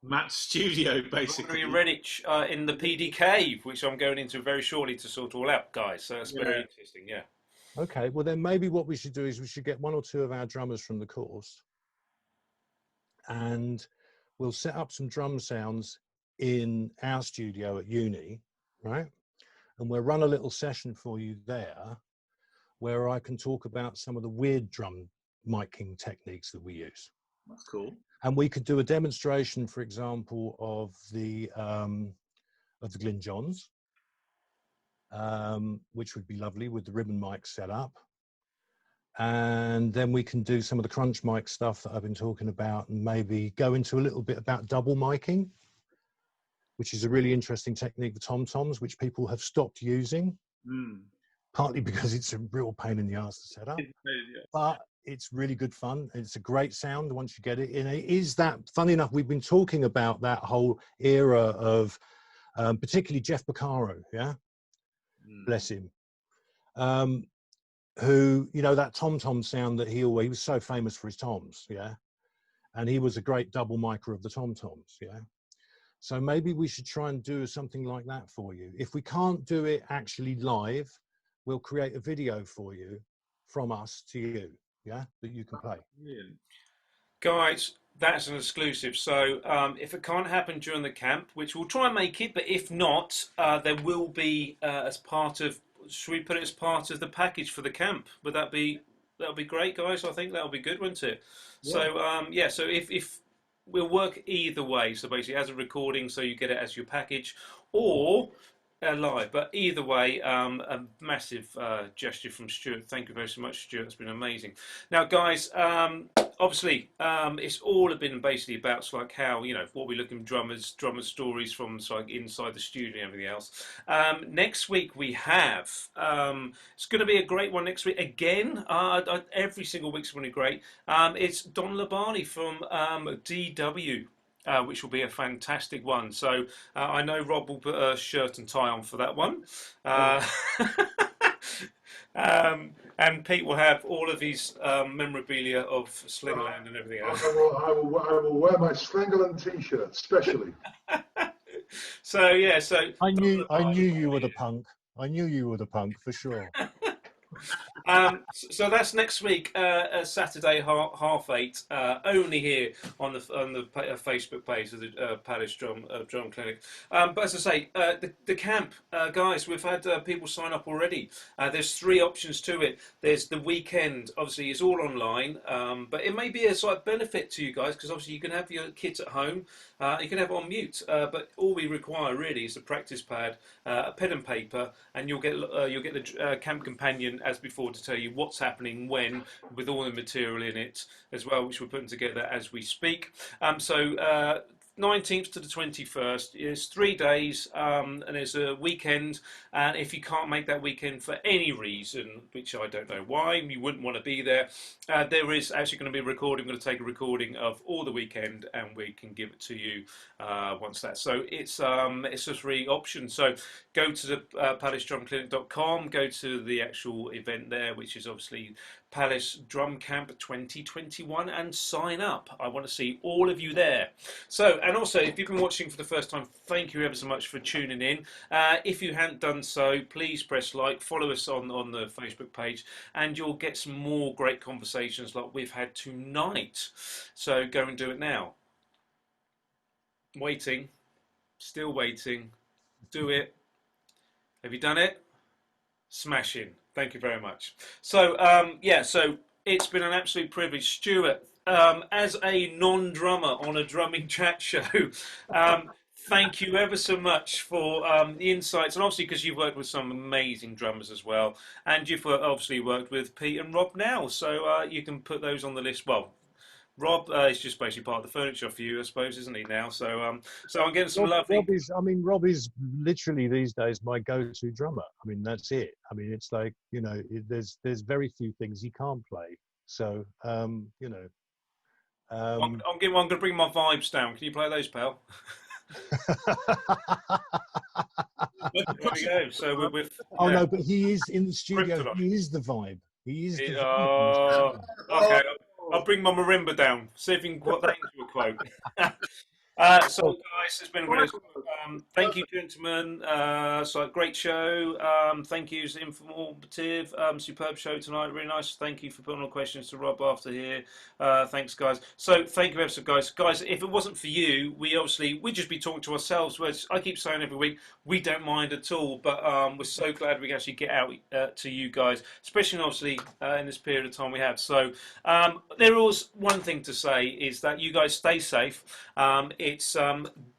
Matt's studio, basically. We're in Redditch in the PD cave, which I'm going into very shortly to sort all out, guys. So that's very interesting, yeah. Okay, well then maybe what we should do is we should get 1 or 2 of our drummers from the course, and we'll set up some drum sounds in our studio at uni, right? And we'll run a little session for you there where I can talk about some of the weird drum miking techniques that we use. That's cool. And we could do a demonstration, for example, of the Glyn Johns, which would be lovely with the ribbon mic set up. And then we can do some of the crunch mic stuff that I've been talking about, and maybe go into a little bit about double miking, which is a really interesting technique for tom-toms, which people have stopped using, partly because it's a real pain in the ass to set up. But it's really good fun. It's a great sound once you get it in. It is that, funny enough, we've been talking about that whole era of particularly Jeff Beccaro, yeah? Bless him. Who, you know, that tom-tom sound that he was so famous for his toms, yeah? And he was a great double micer of the tom-toms, yeah? So maybe we should try and do something like that for you. If we can't do it actually live, we'll create a video for you from us to you, yeah, that you can play. Brilliant. Guys, that's an exclusive. So if it can't happen during the camp, which we'll try and make it, but if not, there will be as part of, should we put it as part of the package for the camp? Would that be great, guys? I think that'll be good, wouldn't it? Yeah. So so if we'll work either way. So basically as a recording, so you get it as your package, or live. But either way, a massive gesture from Stuart. Thank you very so much, Stuart. It's been amazing. Now, guys, obviously, it's all been basically about so like how, you know, what we look at drummers stories from so like inside the studio and everything else. Next week we have it's going to be a great one next week again. Every single week's going to be great. It's Don Labani from DW. Which will be a fantastic one. So I know Rob will put a shirt and tie on for that one. And Pete will have all of his memorabilia of Slingerland and everything else. I will wear my Slingerland t-shirt, specially. So yeah, so I knew you were the punk. I knew you were the punk for sure. So that's next week, Saturday, 8:30, only here on the Facebook page of the Palace Drum Clinic. But as I say, the camp, guys, we've had people sign up already. There's 3 options to it. There's the weekend, obviously, it's all online, but it may be a sort of benefit to you guys because obviously you can have your kids at home, you can have it on mute, but all we require really is a practice pad, a pen and paper, and you'll get the camp companion as before to tell you what's happening when, with all the material in it as well, which we're putting together as we speak. 19th to the 21st is 3 days, and there's a weekend. And if you can't make that weekend for any reason, which I don't know why, you wouldn't want to be there, there is actually going to be a recording. I'm going to take a recording of all the weekend, and we can give it to you once that. So it's a 3 option. So go to the palacedrumclinic.com, go to the actual event there, which is obviously Palace Drum Camp 2021 and sign up. I want to see all of you there. So, and also, if you've been watching for the first time, thank you ever so much for tuning in. If you hadn't done so, please press like, follow us on the Facebook page, and you'll get some more great conversations like we've had tonight. So go and do it now. Waiting, still waiting. Do it. Have you done it? Smashing. Thank you very much. So, yeah, so it's been an absolute privilege. Stuart, as a non-drummer on a drumming chat show, thank you ever so much for the insights, and obviously because you've worked with some amazing drummers as well, and you've obviously worked with Pete and Rob now, so you can put those on the list. Well, Rob is just basically part of the furniture for you, I suppose, isn't he now? So, so I'm getting some lovely. Rob is literally these days my go-to drummer. I mean, that's it. I mean, it's like, you know, there's very few things he can't play. So, you know. I'm going to bring my vibes down. Can you play those, pal? There we go. So we're oh no, but he is in the studio. Kryptonite. He is the vibe. He is the vibe. Okay, I'll bring my marimba down. See if you can put that into a quote. So guys, it's been a really thank you, gentlemen. So great show. Thank you, it's informative, superb show tonight. Really nice. Thank you for putting all questions to Rob after here. Thanks, guys. So thank you, ever guys. Guys, if it wasn't for you, we'd just be talking to ourselves. Which I keep saying every week, we don't mind at all. But we're so glad we can actually get out to you guys, especially obviously in this period of time we have. So there was one thing to say is that you guys stay safe. It's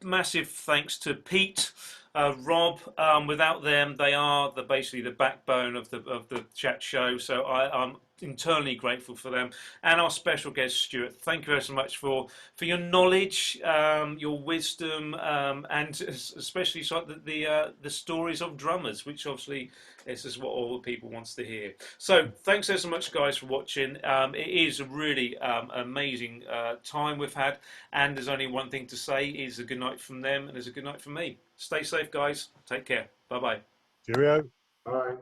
massive thanks to Pete, Rob. Without them, they are basically the backbone of the chat show. So I'm internally grateful for them, and our special guest Stuart. Thank you very so much for your knowledge, your wisdom, and especially the stories of drummers, which obviously this is what all the people wants to hear. So thanks so much, guys, for watching. It is a really amazing time we've had, and there's only one thing to say: is a good night from them, and there's a good night from me. Stay safe, guys. Take care. Bye bye. Cheerio. Bye.